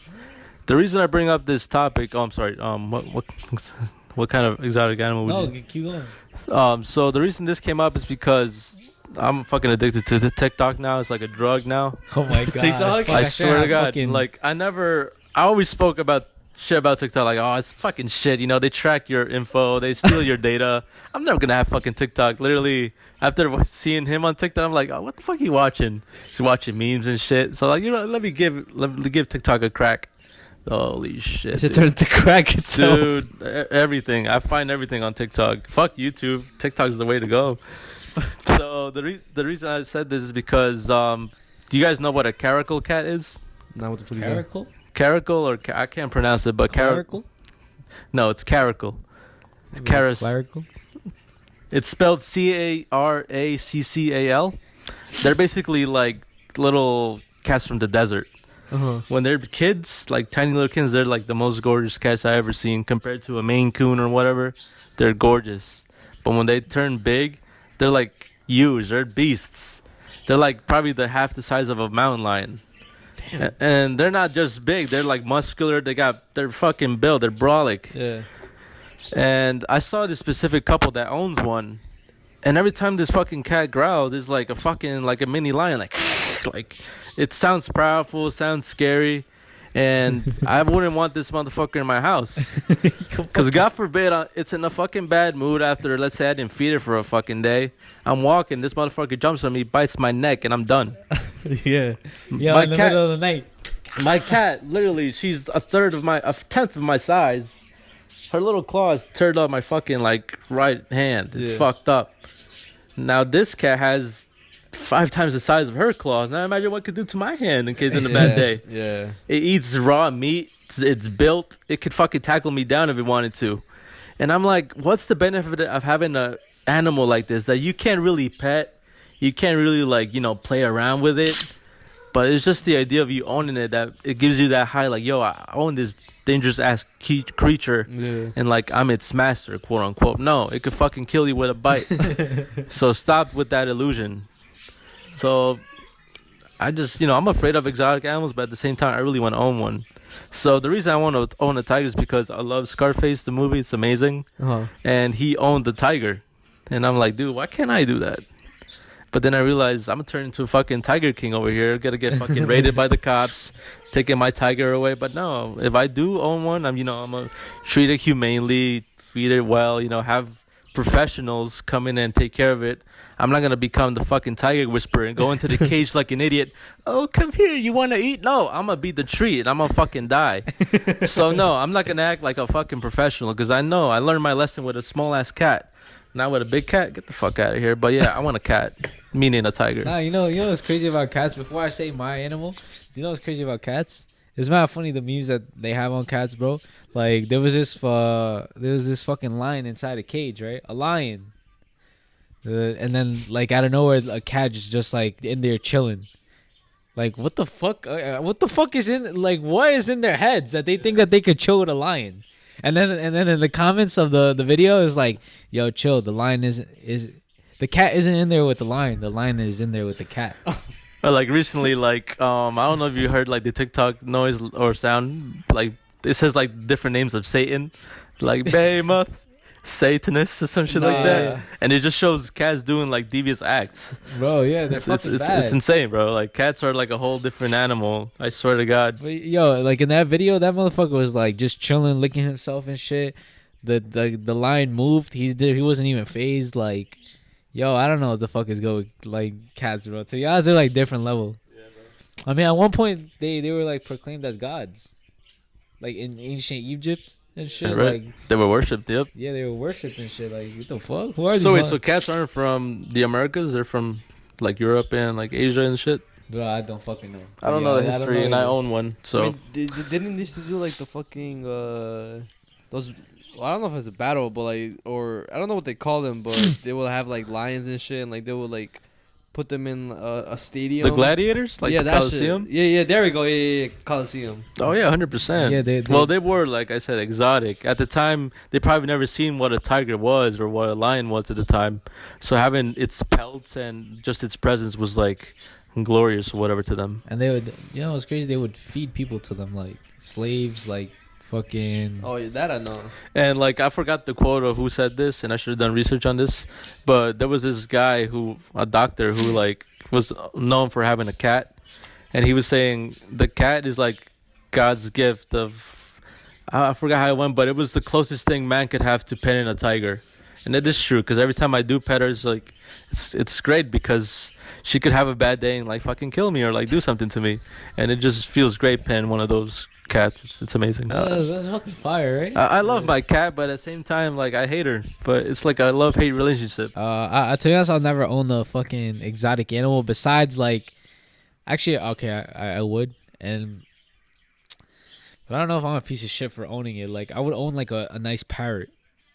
The reason I bring up this topic, I'm sorry, what kind of exotic animal would you? keep going. So the reason this came up is because I'm fucking addicted to the TikTok now. It's like a drug now. Oh my god, TikTok? Fuck, I swear to God, fucking, like I always spoke about shit about TikTok, like, oh, it's fucking shit. They track your info, they steal your data. I'm never gonna have fucking TikTok. Literally, after seeing him on TikTok, I'm like, oh, what the fuck are you watching? He's watching memes and shit. So like, let me give TikTok a crack. Holy shit, It should dude. turn into crack itself. Dude, everything. I find everything on TikTok. Fuck YouTube. TikTok's the way to go. So the reason I said this is because do you guys know what a caracal cat is? Now what the fuck is that? Caracal? Caracal or I can't pronounce it, but Clerical? No, it's caracal. Clerical? It's spelled Caraccal. They're basically like little cats from the desert. Uh-huh. When they're kids, like tiny little kids, they're like the most gorgeous cats I ever seen. Compared to a Maine Coon or whatever, they're gorgeous. But when they turn big, they're like huge. They're beasts. They're like probably half the size of a mountain lion. Damn. And they're not just big. They're like muscular. They're fucking built. They're brolic. Yeah. And I saw this specific couple that owns one. And every time this fucking cat growls, it's like a mini lion, like Like, it sounds powerful, sounds scary, and I wouldn't want this motherfucker in my house. Because God forbid it's in a fucking bad mood after, let's say I didn't feed it for a fucking day. I'm walking, this motherfucker jumps on me, bites my neck, and I'm done. Yeah. Yeah, My in the cat- middle of the night. My cat, literally, she's a tenth of my size. Her little claws turned on my fucking, like, right hand. It's Yeah. fucked up. Now, this cat has 5 times the size of her claws. Now, imagine what it could do to my hand in case in a bad day. Yeah. It eats raw meat. It's built. It could fucking tackle me down if it wanted to. And I'm like, what's the benefit of having an animal like this that you can't really pet? You can't really, like, play around with it. But it's just the idea of you owning it that it gives you that high, like, yo, I own this dangerous ass creature, Yeah. and like I'm its master, quote unquote. No, it could fucking kill you with a bite. So stop with that illusion. So I just, I'm afraid of exotic animals, but at the same time, I really want to own one. So the reason I want to own a tiger is because I love Scarface, the movie. It's amazing, and he owned the tiger, and I'm like, dude, why can't I do that? But then I realized I'm gonna turn into a fucking Tiger King over here. Gotta get fucking raided by the cops, taking my tiger away. But no, if I do own one, I'm gonna treat it humanely, feed it well. Have professionals come in and take care of it. I'm not gonna become the fucking tiger whisperer and go into the cage like an idiot. Oh, come here, you wanna eat? No, I'm gonna be the treat and I'm gonna fucking die. So no, I'm not gonna act like a fucking professional because I know I learned my lesson with a small ass cat. Not with a big cat. Get the fuck out of here. But yeah, I want a cat. Meaning a tiger. Nah, you know what's crazy about cats? Before I say my animal, you know what's crazy about cats? It's not funny the memes that they have on cats, bro. Like there was this fucking lion inside a cage, right? A lion. And then like out of nowhere, a cat is just like in there chilling. Like what the fuck? What the fuck is in? Like what is in their heads that they think that they could chill with a lion? And then in the comments of the video is like, yo, chill. The lion is the cat isn't in there with the lion. The lion is in there with the cat. Like recently, like I don't know if you heard like the TikTok noise or sound. Like it says like different names of Satan, like Behemoth, Satanist or some shit like that. And it just shows cats doing like devious acts. Bro, yeah, they're fucking bad. It's insane, bro. Like cats are like a whole different animal. I swear to God. But, yo, like in that video, that motherfucker was like just chilling, licking himself and shit. The lion moved. He wasn't even phased. Like, yo, I don't know what the fuck is going like cats, bro. To be honest, they're like different level. Yeah, bro. I mean, at one point they were like proclaimed as gods, like in ancient Egypt. And shit, right. Like they were worshipped. Yep. Yeah, they were worshipped and shit. Like what the fuck? Who are these? So cats aren't from the Americas. They're from like Europe and like Asia and shit. Bro, I don't fucking know. I don't know the history, and I own one. So I mean, didn't they used to do like the fucking those? Well, I don't know if it's a battle, but like, or I don't know what they call them, but they will have like lions and shit, and like they will like put them in a stadium. The gladiators, like yeah, the that Coliseum. Shit. Yeah, there we go. Yeah, Coliseum. Oh yeah, 100%. Yeah, they were, like I said, exotic at the time. They probably never seen what a tiger was or what a lion was at the time. So having its pelts and just its presence was like glorious or whatever to them. And they would, it's crazy. They would feed people to them like slaves, like fucking. Oh, yeah, that I know. And like I forgot the quote of who said this, and I should have done research on this. But there was this guy a doctor who like was known for having a cat, and he was saying the cat is like God's gift of. I forgot how it went, but it was the closest thing man could have to petting a tiger, and it is true because every time I do pet her, it's like it's great because she could have a bad day and like fucking kill me or like do something to me, and it just feels great petting one of those cats. It's amazing. That's fucking fire, right? I love my cat, but at the same time, like I hate her. But it's like a love-hate relationship. I to be honest, I'll never own a fucking exotic animal besides like, actually, okay, I would, but I don't know if I'm a piece of shit for owning it. Like I would own like a nice parrot.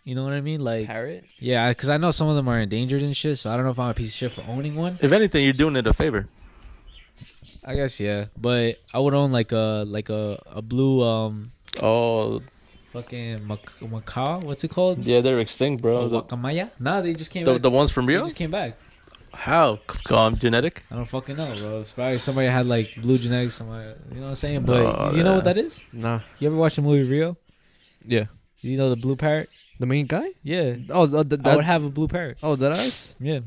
You know what I mean? Like parrot. Yeah, because I know some of them are endangered and shit. So I don't know if I'm a piece of shit for owning one. If anything, you're doing it a favor. I guess yeah, but I would own like a blue fucking macaw. What's it called? Yeah, they're extinct, bro. Guacamaya? Nah, they just came back. The ones from They Rio? just came back. How? Genetic? I don't fucking know, bro. It's probably somebody had like blue genetics somewhere. You know what I'm saying? But you know what that is? Nah. You ever watch the movie Rio? Yeah. You know the blue parrot? The main guy? Yeah. Oh, I would have a blue parrot. Oh, that is? Yeah.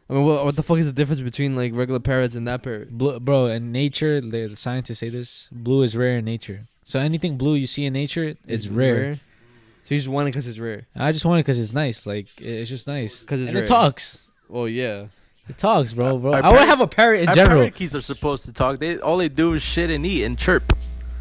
I mean, what the fuck is the difference between like regular parrots and that parrot? Blue, bro, in nature, the scientists say this: blue is rare in nature. So anything blue you see in nature, it's rare. So you just want it because it's rare. I just want it because it's nice. Like it's just nice. Because it's and rare. it talks. Well, yeah. It talks, bro. Our I would have a parrot in Our general. parakeets are supposed to talk. All they do is shit and eat and chirp.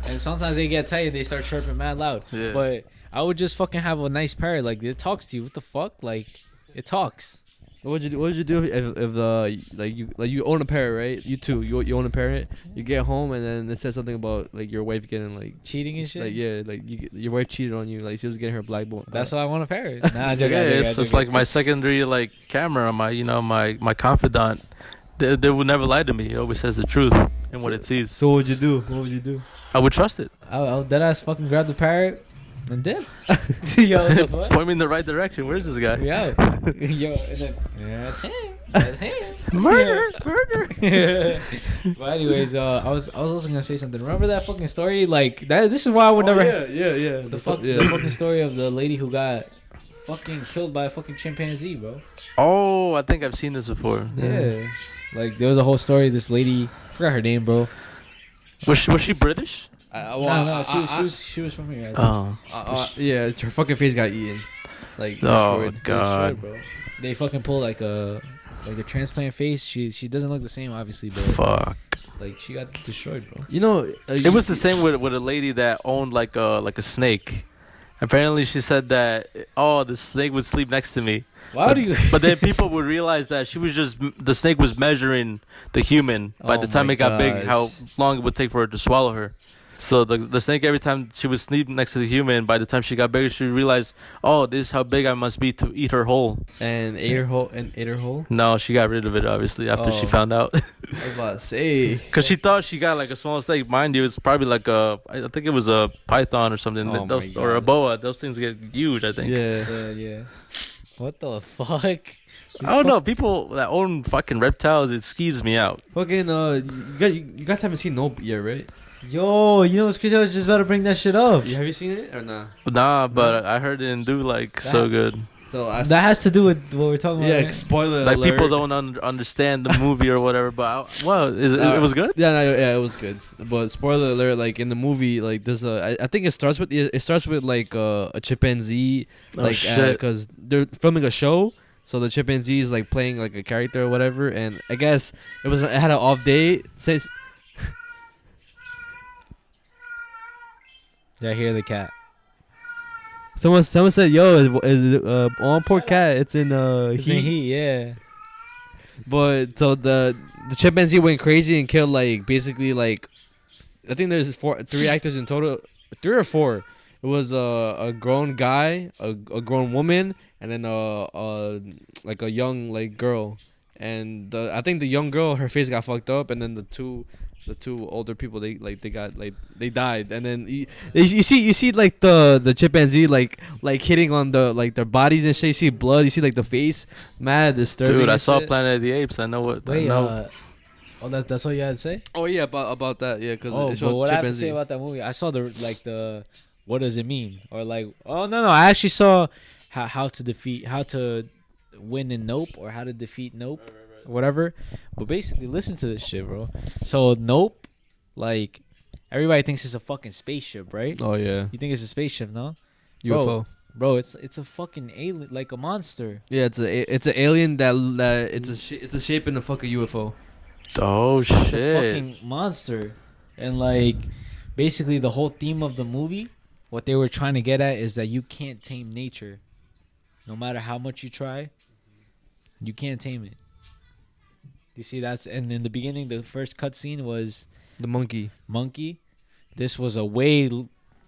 And sometimes they get tired, they start chirping mad loud. Yeah. But I would just fucking have a nice parrot. Like it talks to you. What the fuck? Like it talks. What would you do if you own a parrot, right? You own a parrot. You get home and then it says something about like your wife getting like Cheating and shit. like your wife cheated on you, like she was getting her black bone. That's why I want a parrot. Nah, I joke, Yeah, I joke, I it's joke. like my secondary like camera, my confidant. They would never lie to me. He always says the truth and what it sees. So what would you do? What would you do? I would trust it. I'll dead ass fucking grab the parrot and dip. Yo, what the fuck? Point me in the right direction. Where's this guy? We out. Yo, and then that's him. That's him. Murder. But anyways, I was also gonna say something. Remember that fucking story? Like that. This is why I would never. Yeah. The fucking story of the lady who got fucking killed by a fucking chimpanzee, bro. Oh, I think I've seen this before. Yeah. Like there was a whole story. This lady, I forgot her name, bro. Was she British? She was from here. I think. Oh. Yeah, her fucking face got eaten. Like Oh destroyed. God. Bro. They fucking pull like a transplant face. She doesn't look the same, obviously, but Fuck. like she got destroyed, bro. You know, It was the same with a lady that owned like a snake. Apparently, she said that the snake would sleep next to me. Why do you? But then people would realize that the snake was measuring the human by Oh the time my it got big, gosh. how long it would take for her to swallow her. So the snake, every time she would sleep next to the human, by the time she got bigger, she realized, oh, this is how big I must be to eat her whole. and ate her hole. No, she got rid of it obviously after she Oh. found out. I was about to say. Because she thought she got like a small snake. Mind you, it's probably like I think it was a python or something. Oh my Or a God. boa. Those things get huge, I think. Yeah. What the fuck? I don't know. People that own fucking reptiles, it skeeves me out. Fucking you guys haven't seen Nope yet, right? Yo, you know what's crazy? I was just about to bring that shit up. Have you seen it or nah? Nah, but I heard it didn't do like so good. So That has to do with what we're talking about. yeah, right? spoiler Like alert. people don't understand the movie or whatever. But it was good. Yeah, it was good. But spoiler alert, like in the movie, like there's I think it starts with like a chimpanzee, Oh, like shit. because they're filming a show, so the chimpanzee is like playing like a character or whatever, and I guess it had an off day. Says Yeah, I hear the cat. someone said, "Yo, is on poor cat? It's in It's in heat." heat, yeah. But so the chimpanzee went crazy and killed like basically like I think there's three actors in total, 3 or 4. It was a grown guy, a grown woman, and then like a young like girl. And I think the young girl, her face got fucked up, and then the two older people they died. And then you see like the chimpanzee like hitting on the like their bodies and shit. You see blood. You see like the face, mad disturbing. Dude, I and saw shit. Planet of the Apes. I know what. Wait, I know. that's all you had to say? Oh yeah, about that, yeah, because Oh, it but showed what I have to chimpanzee. say about that movie? I saw the what does it mean? Or like, oh no, I actually saw how to win in Nope, or how to defeat Nope, or whatever. But basically, listen to this shit, bro. So Nope, like everybody thinks it's a fucking spaceship, right? Oh yeah, You think it's a spaceship, no? UFO. Bro, it's a fucking alien, like a monster. Yeah, it's an alien that it's a shape in the fucking UFO. Oh It's a shit. fucking monster. And like basically the whole theme of the movie, what they were trying to get at is that you can't tame nature. No matter how much you try, you can't tame it. You see, and in the beginning, the first cutscene was The monkey. monkey. This was a way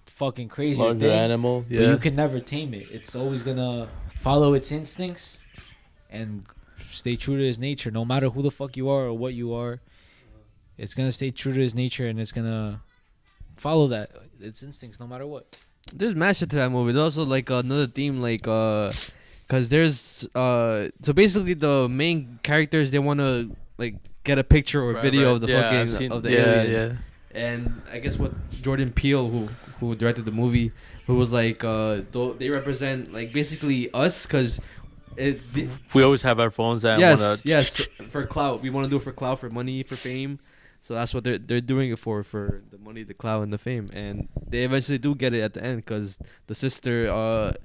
fucking crazier Larger thing, animal. but Yeah. you can never tame it. It's always gonna follow its instincts and stay true to its nature, no matter who the fuck you are or what you are. It's gonna stay true to its nature, and it's gonna follow its instincts, no matter what. There's mad shit to that movie. There's also like another theme, like cause there's so basically the main characters, they wanna like get a picture or video of the fucking of the alien. Yeah. And I guess what Jordan Peele, who directed the movie, who was like, they represent like basically us, cause We always have our phones that yes, for clout. We want to do it for clout, for money, for fame. So that's what they're doing it for the money, the clout, and the fame. And they eventually do get it at the end because the sister,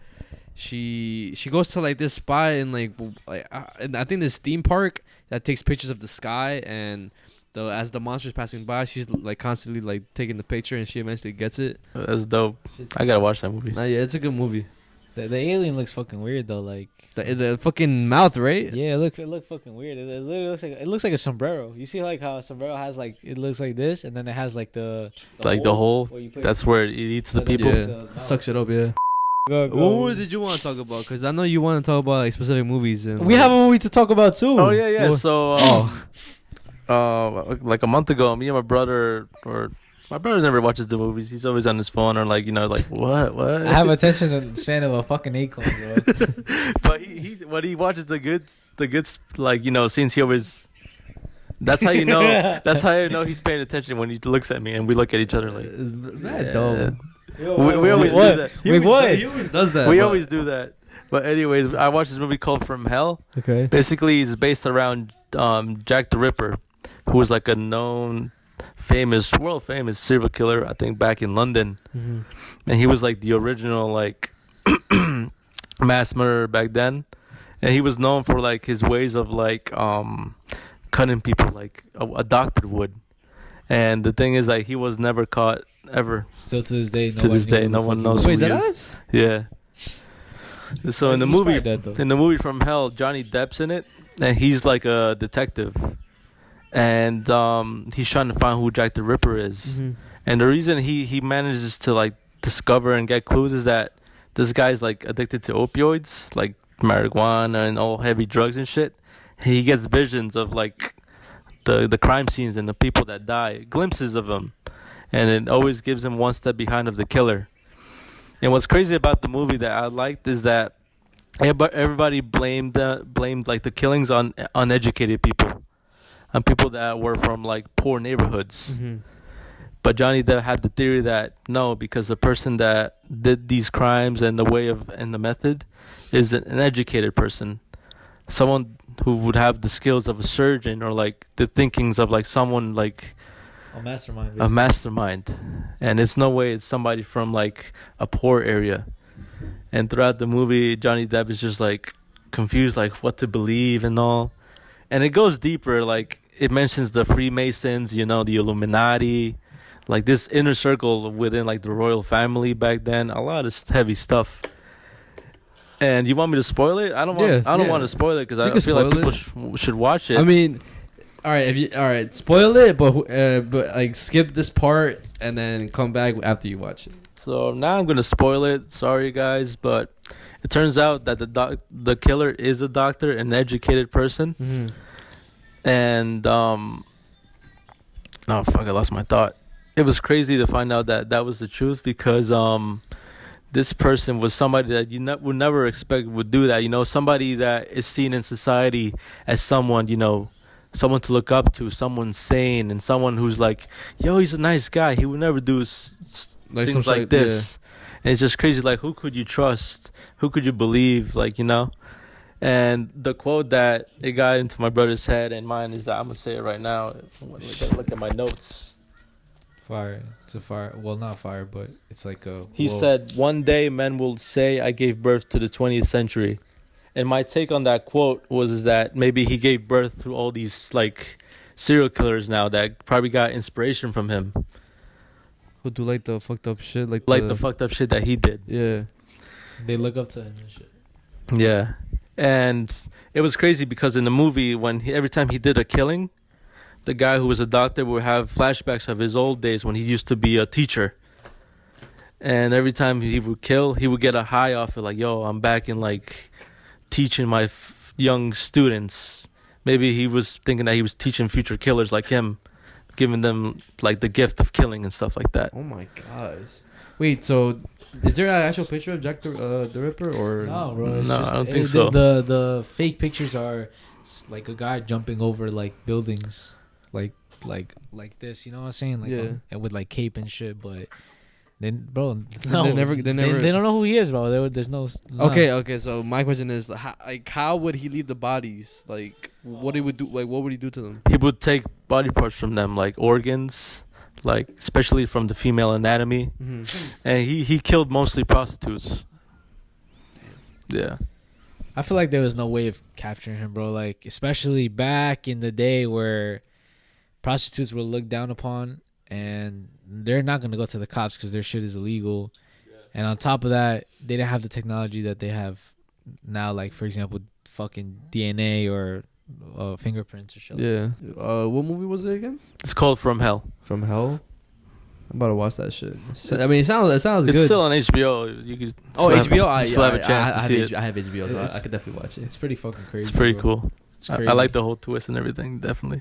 she goes to like this spot in and I think this theme park that takes pictures of the sky, and as the monster's passing by, she's like constantly like taking the picture, and she eventually gets it. That's dope. I gotta watch that movie. Nah, yeah, it's a good movie. The alien looks fucking weird though. Like the fucking mouth, right? yeah, it looked fucking weird. It looks like a sombrero. You see like how a sombrero has like it looks like this, and then it has like the hole. Where you put That's where it eats the that's people. Yeah, the sucks it up. Yeah. Go. What movie did you want to talk about? Because I know you want to talk about like specific movies. And We have a movie to talk about too. Oh yeah. What? So like a month ago, me and my brother never watches the movies. He's always on his phone or like what? I have attention span of a fucking acorn, bro. But he when he watches the good like scenes, he always. That's how you know. That's how you know he's paying attention when he looks at me and we look at each other like. Mad dumb. We always do that. He always does that. We always do that. But anyways, I watched this movie called From Hell. Okay. Basically, it's based around Jack the Ripper, who was like a known, world famous serial killer. I think back in London, and he was like the original like mass murderer back then, and he was known for like his ways of like cutting people like a doctor would. And the thing is, like, he was never caught ever. Still to this day, no one knows who he is. Yeah. So in the movie From Hell, Johnny Depp's in it, and he's like a detective, and he's trying to find who Jack the Ripper is. And the reason he manages to like discover and get clues is that this guy's like addicted to opioids, like marijuana and all heavy drugs and shit. He gets visions of like the crime scenes and the people that die, glimpses of them, and it always gives him one step behind of the killer. And what's crazy about the movie that I liked is that everybody blamed like the killings on uneducated people, on people that were from like poor neighborhoods. But Johnny Depp had the theory that no, because the person that did these crimes and the method is an educated person, someone who would have the skills of a surgeon or like the thinkings of like someone like a mastermind. A mastermind. And it's no way it's somebody from like a poor area. And throughout the movie, Johnny Depp is just like confused, like what to believe and all. And it goes deeper, like it mentions the Freemasons, the Illuminati, like this inner circle within like the royal family back then. A lot of heavy stuff. And you want me to spoil it? I don't want to spoil it because I feel like people should watch it. I mean, all right, spoil it, but like skip this part and then come back after you watch it. So now I'm gonna spoil it. Sorry, guys, but it turns out that the killer is a doctor, an educated person, and oh fuck, I lost my thought. It was crazy to find out that was the truth because this person was somebody that you would never expect would do that. Somebody that is seen in society as someone, someone to look up to, someone sane, and someone who's like, yo, he's a nice guy. He would never do things like this. Yeah. And it's just crazy. Like, who could you trust? Who could you believe? Like, And the quote that it got into my brother's head and mine is that I'm going to say it right now. Look at my notes. Fire. It's a fire. Well, not fire, but it's like a. He said, "One day men will say I gave birth to the 20th century," and my take on that quote was that maybe he gave birth to all these like serial killers now that probably got inspiration from him. Who do like the fucked up shit, like the fucked up shit that he did. Yeah, they look up to him and shit. Yeah, and it was crazy because in the movie every time he did a killing, the guy who was a doctor would have flashbacks of his old days when he used to be a teacher. And every time he would kill, he would get a high off it. Like, yo, I'm back in, like, teaching my young students. Maybe he was thinking that he was teaching future killers like him, giving them, like, the gift of killing and stuff like that. Oh, my gosh. Wait, so is there an actual picture of Jack the Ripper? Or no, bro. It's I don't think so. The fake pictures are, like, a guy jumping over, like, buildings. Like this, you know what I'm saying? Like, yeah. And with like cape and shit, but Bro, They never. They don't know who he is, bro. There's no. Okay. So my question is, how would he leave the bodies? Like, what he would do? Like, what would he do to them? He would take body parts from them, like organs, like especially from the female anatomy, and he killed mostly prostitutes. Yeah. I feel like there was no way of capturing him, bro. Like, especially back in the day where prostitutes were looked down upon, and they're not gonna go to the cops because their shit is illegal. Yeah. And on top of that, they didn't have the technology that they have now. Like, for example, fucking DNA or fingerprints or shit. Yeah. What movie was it again? It's called From Hell. From Hell. I'm about to watch that shit. I mean, it sounds good. It's still on HBO. You could. HBO. I have a chance to see it. I have HBO, so I could definitely watch it. It's pretty fucking crazy. It's pretty cool. It's crazy. I like the whole twist and everything. Definitely.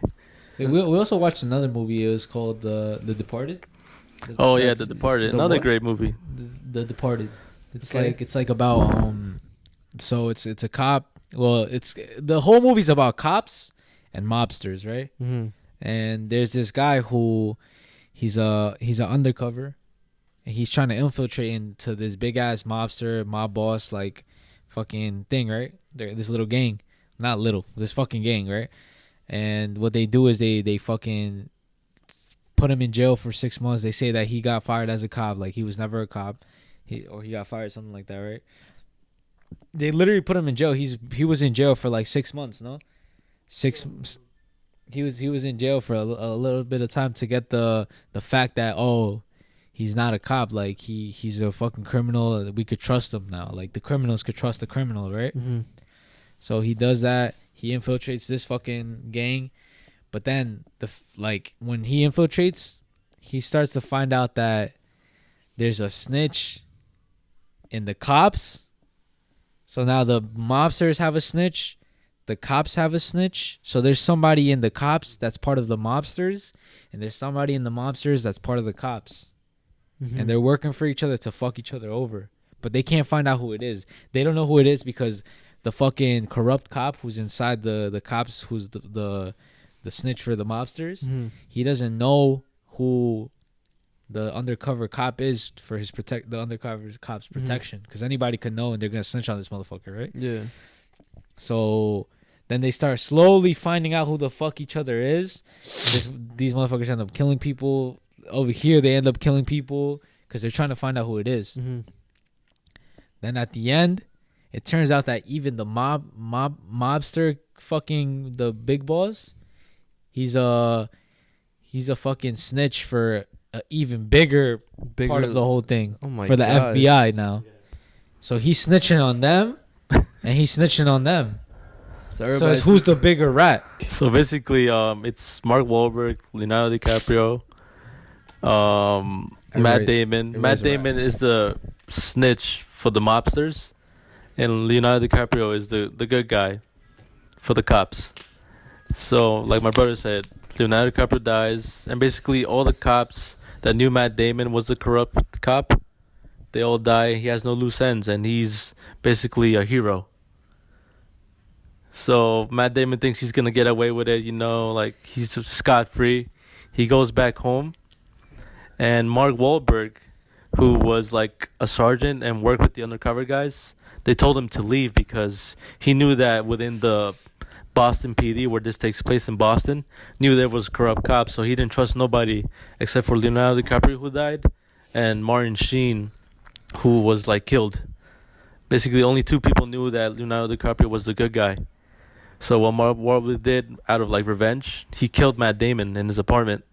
We also watched another movie. It was called The Departed. The Departed. Another great movie. The Departed. It's like about so it's a cop. Well, it's the whole movie's about cops and mobsters, right? Mm-hmm. And there's this guy who he's an undercover, and he's trying to infiltrate into this big ass mob boss like fucking thing, right? This little gang, not little, this fucking gang, right? And what they do is they fucking put him in jail for 6 months. They say that he got fired as a cop, like he was never a cop, he got fired, something like that, right? They literally put him in jail. He was in jail for like 6 months, no? He was in jail for a little bit of time to get the fact that he's not a cop, like he's a fucking criminal. We could trust him now. Like the criminals could trust the criminal, right? Mm-hmm. So he does that. He infiltrates this fucking gang, but then when he infiltrates, he starts to find out that there's a snitch in the cops. So now the mobsters have a snitch, the cops have a snitch. So there's somebody in the cops that's part of the mobsters, and there's somebody in the mobsters that's part of the cops. Mm-hmm. And they're working for each other to fuck each other over. But they can't find out who it is. They don't know who it is because the fucking corrupt cop who's inside the cops, who's the snitch for the mobsters, he doesn't know who the undercover cop is for the undercover cop's protection, because anybody could know and they're gonna snitch on this motherfucker, right? Yeah. So then they start slowly finding out who the fuck each other is. These motherfuckers end up killing people. Over here, they end up killing people because they're trying to find out who it is. Mm-hmm. Then at the end, it turns out that even the mobster, fucking the big boss, he's a fucking snitch for an even bigger part of the whole thing, for the FBI now. So he's snitching on them, and he's snitching on them. So it's who's the bigger rat? So basically, it's Mark Wahlberg, Leonardo DiCaprio, Matt Damon. Matt Damon is the snitch for the mobsters, and Leonardo DiCaprio is the good guy for the cops. So, like my brother said, Leonardo DiCaprio dies, and basically all the cops that knew Matt Damon was the corrupt cop, they all die. He has no loose ends, and he's basically a hero. So Matt Damon thinks he's gonna get away with it, like he's scot-free. He goes back home, and Mark Wahlberg, who was like a sergeant and worked with the undercover guys, they told him to leave because he knew that within the Boston PD, where this takes place in Boston, knew there was corrupt cops, so he didn't trust nobody except for Leonardo DiCaprio, who died, and Martin Sheen, who was like killed. Basically, only two people knew that Leonardo DiCaprio was the good guy. So what Mark Wahlberg did, out of like revenge, he killed Matt Damon in his apartment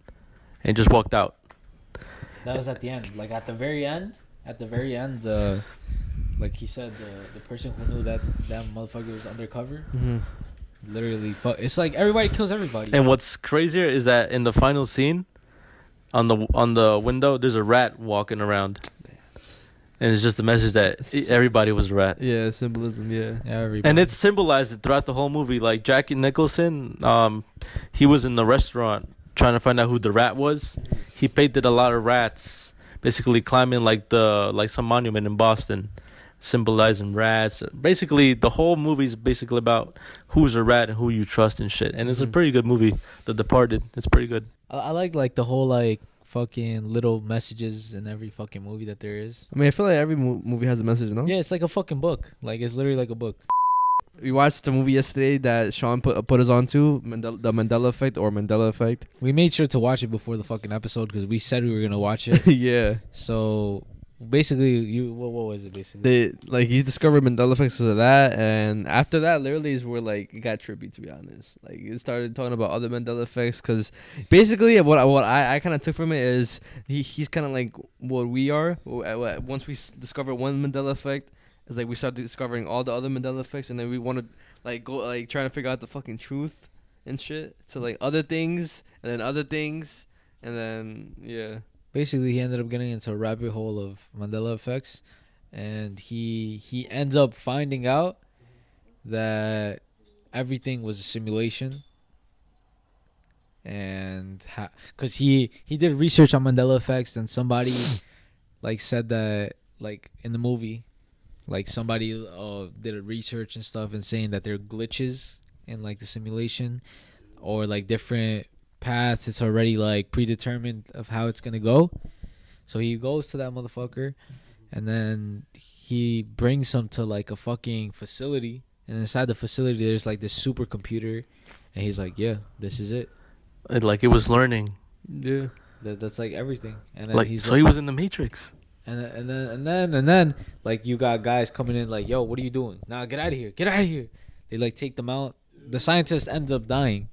and just walked out. That was at the end. Like at the very end, like he said, the person who knew that motherfucker was undercover, literally, it's like everybody kills everybody. And what's crazier is that in the final scene, on the window, there's a rat walking around. And it's just the message that everybody was a rat. Yeah, symbolism, yeah. Everybody. And it's symbolized throughout the whole movie. Like Jackie Nicholson, he was in the restaurant trying to find out who the rat was. He painted a lot of rats, basically climbing like some monument in Boston, symbolizing rats. Basically, the whole movie is basically about who's a rat and who you trust and shit. And it's a pretty good movie, The Departed. It's pretty good. I like the whole like fucking little messages in every fucking movie that there is. I mean, I feel like every movie has a message, no? Yeah, it's like a fucking book. Like it's literally like a book. We watched the movie yesterday that Sean put us onto, the Mandela Effect or Mandela Effect. We made sure to watch it before the fucking episode because we said we were gonna watch it. Yeah. So basically, what was it basically? He discovered Mandela Effect because of that, and after that, literally is where like it got trippy, to be honest. Like it started talking about other Mandela Effects because basically what I kind of took from it is he's kind of like what we are. Once we discover one Mandela Effect, it's like we start discovering all the other Mandela Effects, and then we want to like go like trying to figure out the fucking truth and shit. So like other things, and then other things, and then yeah. Basically, he ended up getting into a rabbit hole of Mandela effects, and he ends up finding out that everything was a simulation. And because he did research on Mandela effects, and somebody like said that like in the movie, like somebody did a research and stuff and saying that there are glitches in like the simulation or like different paths. It's already like predetermined of how it's gonna go. So he goes to that motherfucker, and then he brings him to like a fucking facility, and inside the facility there's like this supercomputer, and he's like, yeah, this is it. Like it was learning. Yeah. That's like everything. And then Like he's so he was in the Matrix. and then like you got guys coming in like, yo, what are you doing? Nah, get out of here. Get out of here. They like take them out. The scientist ends up dying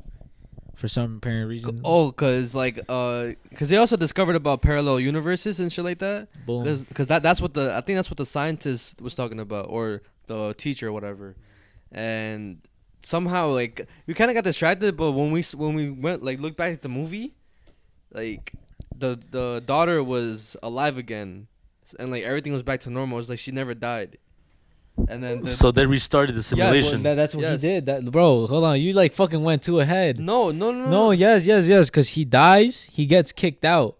for some apparent reason. Oh, cause they also discovered about parallel universes and shit like that. Boom. Cause that's what I think that's what the scientist was talking about, or the teacher or whatever. And somehow like we kind of got distracted, but when we went like look back at the movie, like the daughter was alive again, and like everything was back to normal. It's like she never died. And then So they restarted the simulation. That's what Yes. he did. That, bro, hold on. You like fucking went too ahead. no. Yes. Because he dies, he gets kicked out,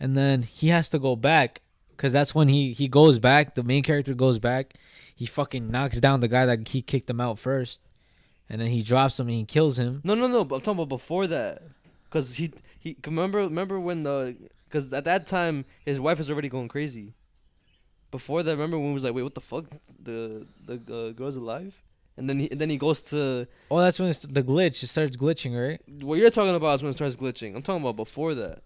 and then he has to go back. Because that's when he goes back. The main character goes back. He fucking knocks down the guy that he kicked him out first, and then he drops him and he kills him. No. But I'm talking about before that, cause he remember when cause at that time his wife was already going crazy. Before that, remember when he was like, wait, what the fuck? The girl's alive? And then he goes to... Oh, that's when it's the glitch. It starts glitching, right? What you're talking about is when it starts glitching. I'm talking about before that.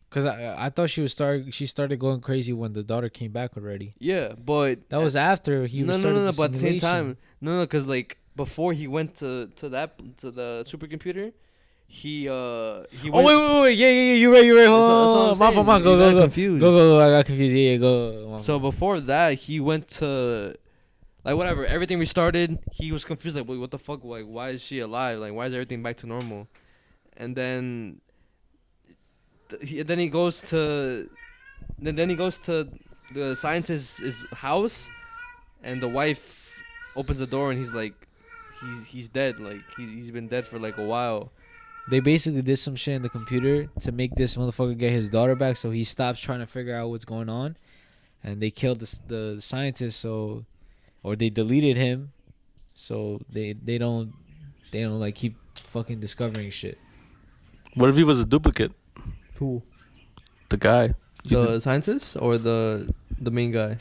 Because I thought she started going crazy when the daughter came back already. Yeah, but... That was after he No, started the but at the same simulation. time... No, because like before he went to the supercomputer, he Oh, went... wait. Yeah. You're right. Hold That's on. what I'm saying. Go. You got confused. Go. I got confused. Yeah, go. So before that, he went to... Like, whatever, everything restarted. He was confused, like, wait, what the fuck? Like, why is she alive? Like, why is everything back to normal? And then... Then he goes to the scientist's house, and the wife opens the door, and he's like, he's dead. Like, he's been dead for, like, a while. They basically did some shit in the computer to make this motherfucker get his daughter back, so he stops trying to figure out what's going on. And they killed the scientist, or they deleted him, so they don't like keep fucking discovering shit. What if he was a duplicate? Who? The guy. The scientist or the main guy?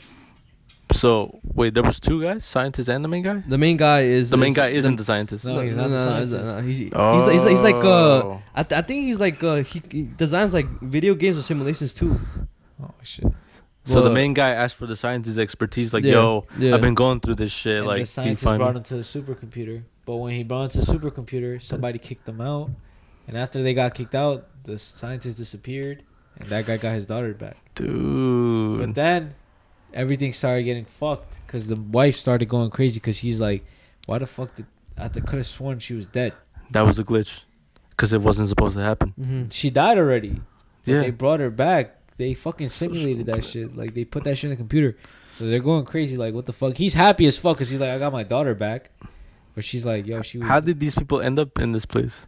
So wait, there was two guys, scientist and the main guy. The main guy is The main guy isn't the scientist. No, he's not the scientist. He's like Oh. I think he's like he designs like video games or simulations too. Oh shit! So the Well, main guy asked for the scientist's expertise. Like, Yeah, yo, yeah. I've been going through this shit. And Like, the can you scientist find brought me? him to the supercomputer, but when he brought him to the supercomputer, somebody kicked them out, and after they got kicked out, the scientist disappeared, and that guy got his daughter back. Dude. But then everything started getting fucked because the wife started going crazy because he's like, why the fuck did I could have sworn she was dead? That was a glitch, because it wasn't supposed to happen. Mm-hmm. She died already. But Yeah. they brought her back. They fucking simulated that shit. Like, they put that shit in the computer. So they're going crazy. Like, what the fuck? He's happy as fuck because he's like, I got my daughter back. But she's like, yo, she was... How did these people end up in this place?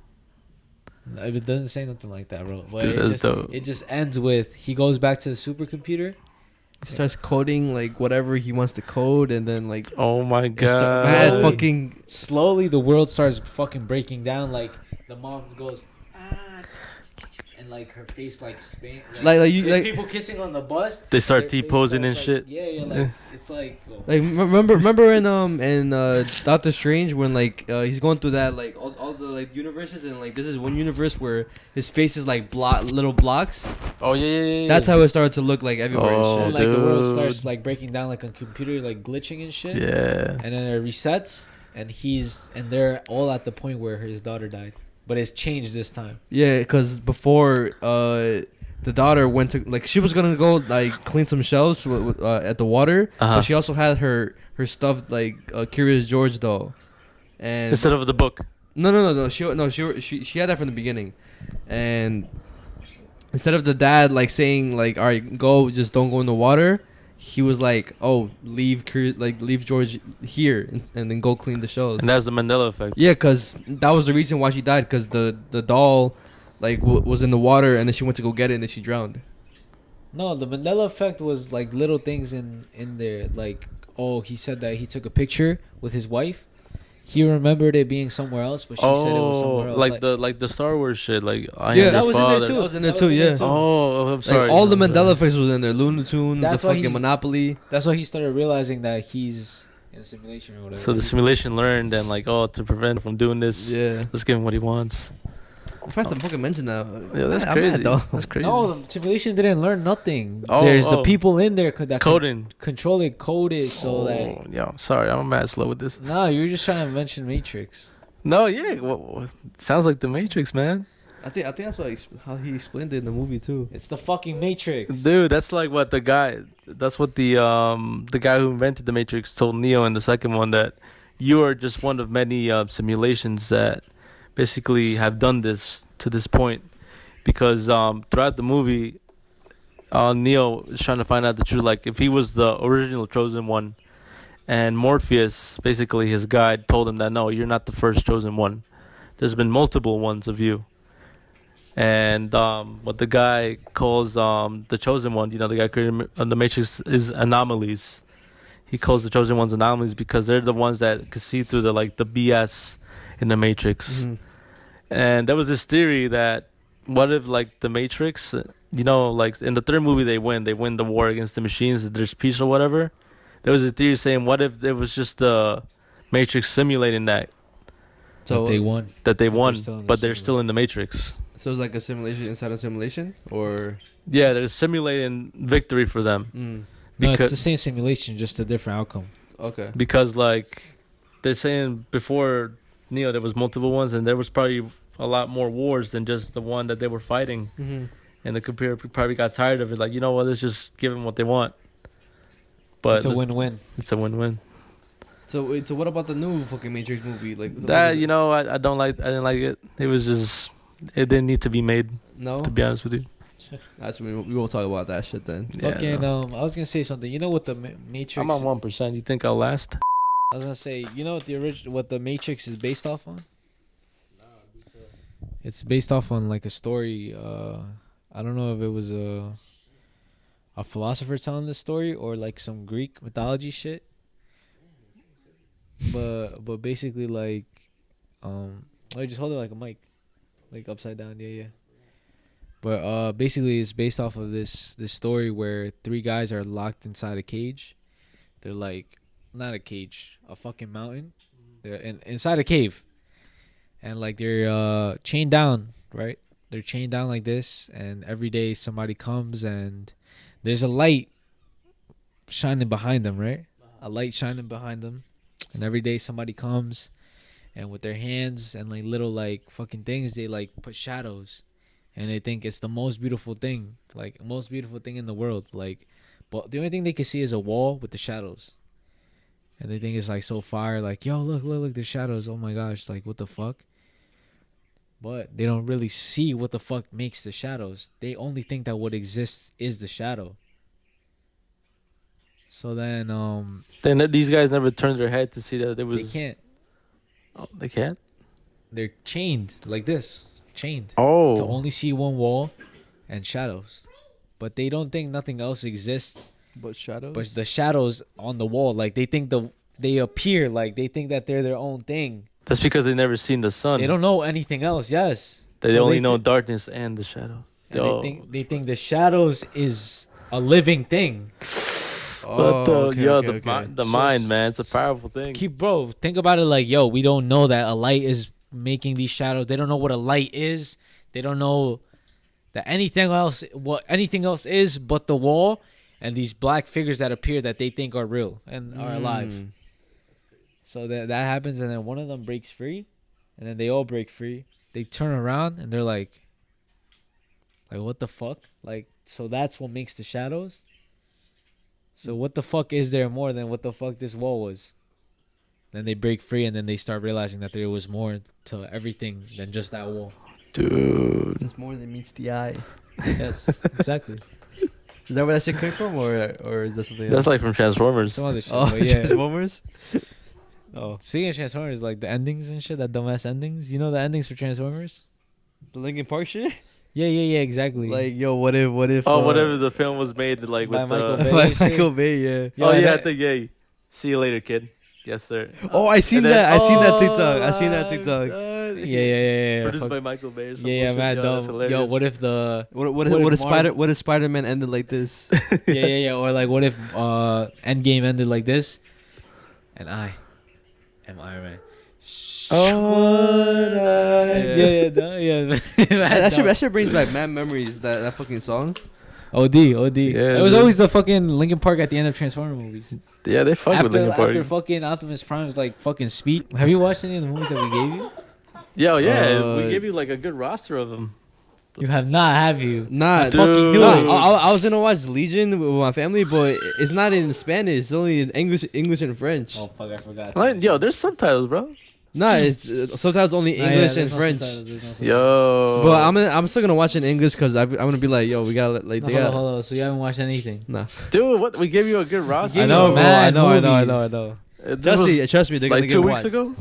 It doesn't say nothing like that, bro. But Dude, that's dope. it just ends with, he goes back to the supercomputer. He starts coding like whatever he wants to code, and then like Oh my god. mad Slowly. fucking Slowly, the world starts fucking breaking down. Like, the mom goes, and like her face like spin. Like you there's like people kissing on the bus. They start their face T-posing starts, and shit. Yeah, like it's like. like remember in Doctor Strange when like he's going through that like all the like universes, and like this is one universe where his face is like little blocks. Oh yeah. That's how it started to look like everywhere. Oh, And shit. like the world dude. starts like breaking down like a computer, like glitching and shit. Yeah. And then it resets, and they're all at the point where his daughter died, but it's changed this time. Yeah, because before the daughter went to like she was gonna go like clean some shelves at the water, Uh-huh. but she also had her stuffed like Curious George doll, and Instead of the book. no she had that from the beginning, and instead of the dad like saying like all right go just don't go in the water, he was like oh leave George here and then go clean the shelves. And that's the Mandela Effect. Yeah, because that was the reason why she died, because the doll like was in the water, and then she went to go get it, and then she drowned. No, the Mandela Effect was like little things in there. Like, oh, he said that he took a picture with his wife. He remembered it being somewhere else, but she said it was somewhere else. Like the Star Wars shit. Like I Yeah, am that your was in there father. too. That was in there too, yeah. Oh, I'm sorry. Like, all the I'm Mandela sorry. Effects was in there. Looney Tunes, That's the why fucking he's- Monopoly. That's why he started realizing that he's in a simulation or whatever. So the simulation learned and like, oh, to prevent him from doing this, Yeah. let's give him what he wants. I'm trying to fucking mention that. Yeah, that's I'm crazy. mad, though. That's crazy. No, the simulation didn't learn nothing. Oh, There's the oh. people in there that Coding. control it, code it, so that. Oh, yeah, sorry, I'm mad slow with this. No, you're just trying to mention Matrix. No, yeah, sounds like the Matrix, man. I think that's how he explained it in the movie too. It's the fucking Matrix. Dude, that's like what the guy. That's what the guy who invented the Matrix told Neo in the second one, that you are just one of many simulations that basically have done this to this point, because throughout the movie, Neo is trying to find out the truth. Like if he was the original chosen one, and Morpheus, basically his guide, told him that no, you're not the first chosen one. There's been multiple ones of you. And what the guy calls the chosen one, the guy created the Matrix, is anomalies. He calls the chosen ones anomalies because they're the ones that can see through the BS in the Matrix. Mm-hmm. And there was this theory that what if like the Matrix, like in the third movie they win the war against the machines, there's peace or whatever. There was a theory saying what if it was just the Matrix simulating that So they won. but they're still in the Matrix. So it's like a simulation inside a simulation, or Yeah, they're simulating victory for them. No, it's Because the same simulation, just a different outcome. okay. because like they're saying before Neo there was multiple ones, and there was probably a lot more wars than just the one that they were fighting. Mm-hmm. And the computer probably got tired of it. Like, you know what? Let's just give them what they want. But It's a win-win. It's a win-win. So what about the new fucking Matrix movie? Like That I don't like. I didn't like it. It was just. It didn't need to be made. No, To be honest with you. that's we won't talk about that shit then. Yeah, Fucking no. I was gonna say something. You know what the Matrix? I'm on 1%. You think I'll last? I was gonna say, you know what the Matrix is based off on? It's based off on like a story. I don't know if it was a philosopher telling this story or like some Greek mythology shit. But basically like, just hold it like a mic, like upside down. Yeah. But basically it's based off of this story where three guys are locked inside a cage. They're like, not a cage, a fucking mountain. They're inside a cave, and like they're chained down, right? They're chained down like this, and every day somebody comes and there's a light shining behind them, right? A light shining behind them, and every day somebody comes, and with their hands and like little like fucking things, they like put shadows, and they think it's the most beautiful thing, like most beautiful thing in the world, like. But the only thing they can see is a wall with the shadows. And they think it's like so fire, like, yo, look, the shadows. Oh my gosh, like what the fuck? But they don't really see what the fuck makes the shadows. They only think that what exists is the shadow. So then Then these guys never turned their head to see that there was. they can't. Oh, they can't. They're chained like this. Chained. Oh. To only see one wall and shadows. But they don't think nothing else exists. But shadows. But the shadows on the wall, like they think they appear, like they think that they're their own thing. That's because they never seen the sun. They don't know anything else. Yes. They So only they know thi- darkness and the shadow. And Yo, they think the shadows is a living thing. What the okay, yo okay, okay. the So mind, man. It's a powerful thing. Think about it like, yo, we don't know that a light is making these shadows. They don't know what a light is. They don't know that anything else is but the wall and these black figures that appear that they think are real and are alive. Mm. So that happens, and then one of them breaks free, and then they all break free. They turn around and they're like what the fuck? Like, so that's what makes the shadows. So what the fuck is there more than what the fuck this wall was? Then they break free, and then they start realizing that there was more to everything than just that wall. Dude. It's more than meets the eye. Yes, exactly. Is that where that shit came from, or is that something That's else? like from Transformers. Some other shit. Oh, But yeah. Transformers. Oh, Speaking of Transformers, like the endings and shit, that dumbass endings. You know the endings for Transformers? the Linkin Park shit. Yeah, exactly. Like, yo, what if? Oh, whatever the film was made like By with Michael the. Bay. By Michael Bay, yeah. Yo, Oh and yeah, I that- think yeah. See you later, kid. Yes, sir. Oh, I seen And then- that. I seen that Oh, TikTok. I seen that TikTok. Yeah. Produced Fuck. by Michael Bay or something. Yeah, man. That's Yo, hilarious. what if the What if if Marvel- What if Spider-Man ended like this? yeah, or like what if Endgame ended like this, and I am Iron Man. Yeah. that shit brings back mad memories. That fucking song. OD. Yeah, It was dude. always the fucking Linkin Park at the end of Transformer movies. Yeah, they fuck with Linkin Park. After fucking Optimus Prime's like fucking speak. Have you watched any of the movies that we gave you? Yo, yeah, Uh, we gave you like a good roster of them. You have not, have you? Nah, Dude. fucking no. I was gonna watch Legion with my family, but it's not in Spanish. It's only in English and French. Oh fuck, I forgot. Like, yo, there's subtitles, bro. Nah, it's sometimes only English and French. Yo, But I'm still gonna watch it in English because I'm gonna be like, yo, we gotta like, No, they got. hold on. So you haven't watched anything? Nah, dude, what we gave you a good roster. I know, bro. I mad know. This was Trust me. They're like gonna 2 get weeks watched. ago.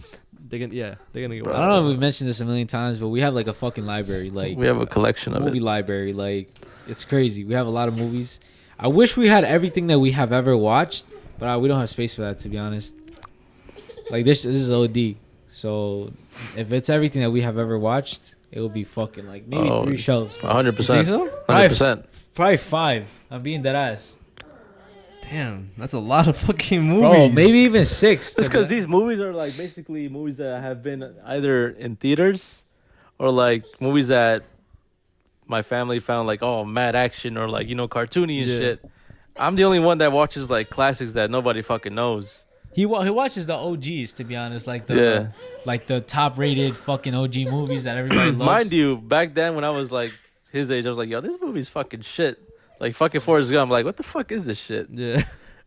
They're gonna get Bro, I watched. don't know if we've mentioned this a million times, but we have like a fucking library, like We have a collection of movie it. library. Like it's crazy. We have a lot of movies. I wish we had everything that we have ever watched, but we don't have space for that, to be honest. Like this is OD. So if it's everything that we have ever watched, it will be fucking like maybe 3 shelves. 100%. so? 100%. Probably 5. I'm being dead ass. Damn, that's a lot of fucking movies. Bro, maybe even 6. It's because these movies are like basically movies that have been either in theaters or like movies that my family found like, oh, mad action or like, cartoony and Yeah. shit. I'm the only one that watches like classics that nobody fucking knows. He watches the OGs, to be honest, like the top rated fucking OG movies that everybody loves. Mind you, back then when I was like his age, I was like, yo, this movie's fucking shit. Like fucking Forrest Gump. Like, what the fuck is this shit? Yeah.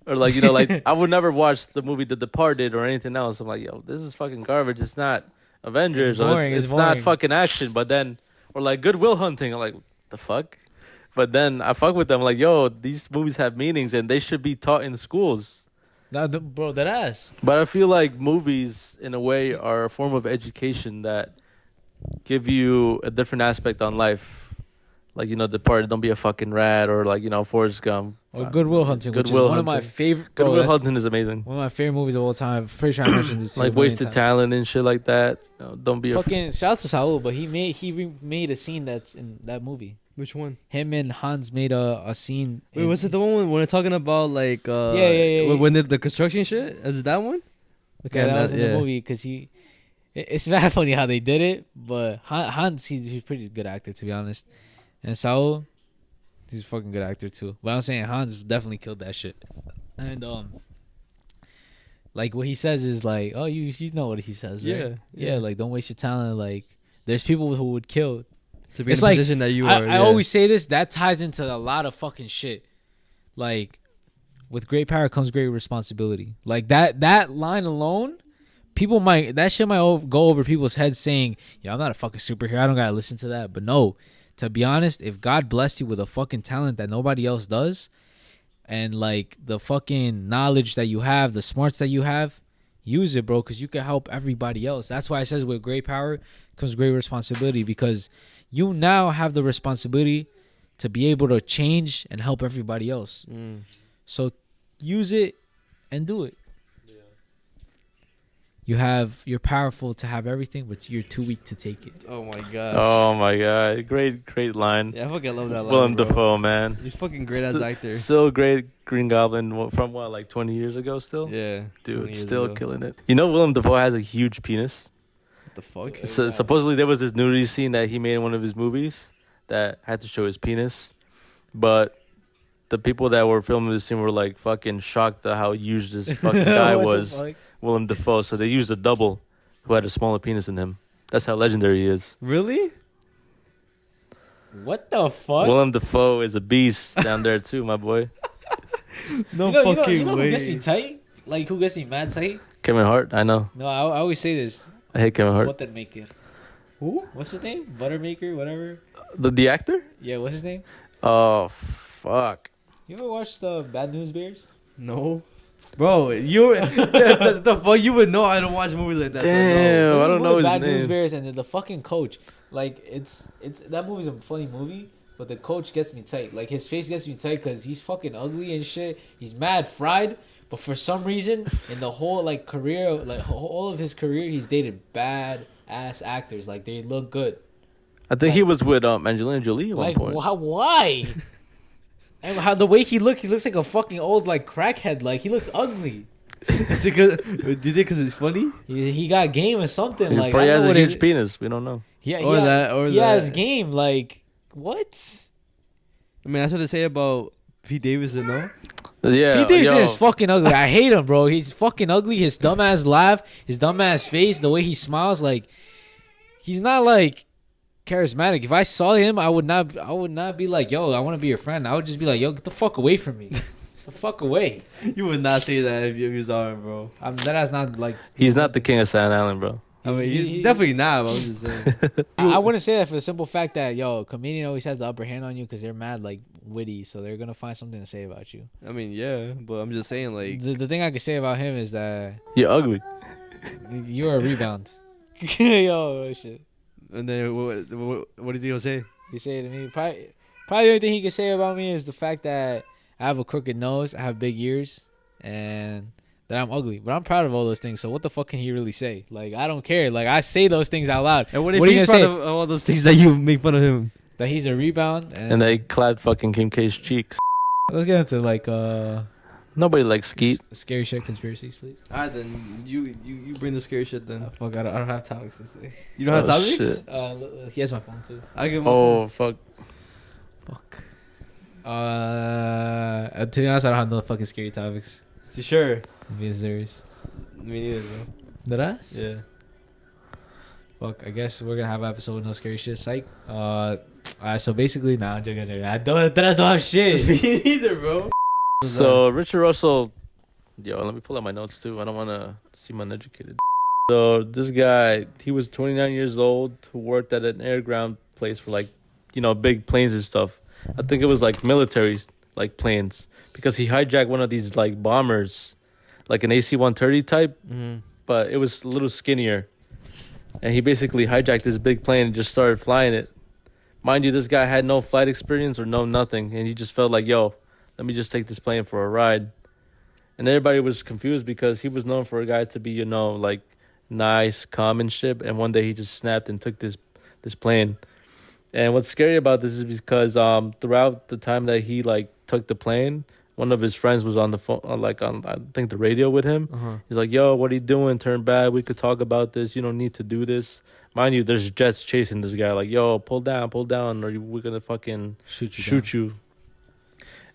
Or like, like I would never watch the movie The Departed or anything else. I'm like, yo, this is fucking garbage. It's not Avengers. It's boring, Or it's it's not boring. fucking action. But then, or like Good Will Hunting. I'm like, what the fuck? But then I fuck with them. Like, yo, these movies have meanings and they should be taught in schools. Bro, that ass. But I feel like movies, in a way, are a form of education that give you a different aspect on life. Like, Departed, don't be a fucking rat, or like, Forrest Gump. Or Good Will Hunting, Good which Will is one of my Hunting. favorite. Good bro, Will that's Hunting is amazing. One of my favorite movies of all time. I'm pretty sure I mentioned this. to you Like a million wasted times. talent and shit like that. Don't be a Fucking shout out to Saul, but he made a scene that's in that movie. Which one? Him and Hans made a scene. Wait, was it the one when we're talking about like Yeah. when the construction shit? Is it that one? Okay, Yeah, that was in yeah. the movie because it's very funny how they did it. But Hans, he's a pretty good actor, to be honest. And Saul, he's a fucking good actor too. But I'm saying Hans definitely killed that shit. And like what he says is like, oh, you know what he says, right? Yeah. Like don't waste your talent. Like there's people who would kill. To be It's in the like, position that you I, are. I always say this. That ties into a lot of fucking shit. Like, with great power comes great responsibility. Like that line alone, that shit might go over people's heads saying, "Yeah, I'm not a fucking superhero. I don't gotta listen to that." But no, to be honest, if God blessed you with a fucking talent that nobody else does, and like the fucking knowledge that you have, the smarts that you have, use it, bro, because you can help everybody else. That's why it says with great power comes great responsibility, because you now have the responsibility to be able to change and help everybody else. So use it and do it. you're powerful to have everything, but you're too weak to take it. Oh my god. Oh my god, great line. Yeah, I fucking love that line. Willem bro. Dafoe, man. He's fucking great as actor. Still great Green Goblin from what, like 20 years ago still? Yeah. 20 Dude, years still ago. killing it. You know Willem Dafoe has a huge penis? What the fuck? So, supposedly there was this nudity scene that he made in one of his movies that had to show his penis. But the people that were filming this scene were like fucking shocked at how huge this fucking guy was. Willem Dafoe. So they used a double who had a smaller penis than him. That's how legendary he is. Really? What the fuck? Willem Dafoe is a beast down there too, my boy. No you know way. who gets me tight? Like who gets me mad tight? Kevin Hart, I know. No, I always say this. I hate Kevin Hart. Buttermaker. Who? What's his name? Buttermaker, whatever. The actor? Yeah, what's his name? Oh, fuck. You ever watch the Bad News Bears? No. Bro, the fuck you would know I don't watch movies like that. Damn. So I don't know his Bad name. News Bears, and then the fucking coach. Like it's that movie's a funny movie, but the coach gets me tight. Like his face gets me tight because he's fucking ugly and shit. He's mad fried, but for some reason in the whole like career, like all of his career, he's dated bad ass actors. Like they look good. I think he was with Angelina Jolie at one Like point. why? And how the way he looks like a fucking old like crackhead. Like he looks ugly. Is it cause, did it because it's funny? He got game or something. He Like probably I has don't a know what huge penis. We don't know. Yeah, Or that, or he that. has game. Like what? I mean, that's what they say about Pete Davidson, no? Yeah. Pete Davidson yo. is fucking ugly. I hate him, bro. He's fucking ugly. His dumbass laugh, his dumbass face, the way he smiles, like he's not like charismatic. If I saw him, I would not be like, yo, I want to be your friend. I would just be like, yo, get the fuck away from me. Get the fuck away. You would not say that if you saw him, bro. That's not like. He's not the king of Staten Island, bro. I mean, he's He- definitely not, but I'm just saying. I wouldn't say that for the simple fact that yo, comedian always has the upper hand on you because they're mad like witty, so they're gonna find something to say about you. I mean, yeah, but I'm just saying, like, The thing I can say about him is that You're ugly. you're a rebound. Yo, shit. and then what did he say? He say to me, probably the only thing he can say about me is the fact that I have a crooked nose, I have big ears, and that I'm ugly. But I'm proud of all those things. So what the fuck can he really say? Like I don't care. Like I say those things out loud. And what if What are you he's gonna proud of all those things that you make fun of him? That he's a rebound. And they clapped fucking Kim K's cheeks. Let's get into like Nobody likes Skeet. scary shit conspiracies, please. Alright, then you bring the scary shit then. Fuck, I don't have topics to say. You don't have Oh, topics? shit. He has my phone too. I give Oh, fuck. Fuck. To be honest, I don't have no fucking scary topics. Sure. Because there's. Me neither, bro. Did I? Yeah. Fuck, I guess we're gonna have an episode with no scary shit. Psych. Alright, so basically, I'm joking. I don't have shit. Me neither, bro. So Richard Russell, yo, let me pull out my notes too. I don't want to seem uneducated. So this guy, he was 29 years old, who worked at an air ground place for like, big planes and stuff. I think it was like military, like planes, because he hijacked one of these like bombers, like an AC-130 type, Mm-hmm. but it was a little skinnier. And he basically hijacked this big plane and just started flying it. Mind you, this guy had no flight experience or no nothing, and he just felt like, yo, let me just take this plane for a ride. And everybody was confused because he was known for a guy to be, like nice, calm and shit. And one day he just snapped and took this plane. And what's scary about this is because throughout the time that he like took the plane, one of his friends was on the phone, on I think the radio with him. Uh-huh. He's like, yo, what are you doing? Turn back. We could talk about this. You don't need to do this. Mind you, there's jets chasing this guy. Like, yo, pull down, or we're going to fucking shoot you.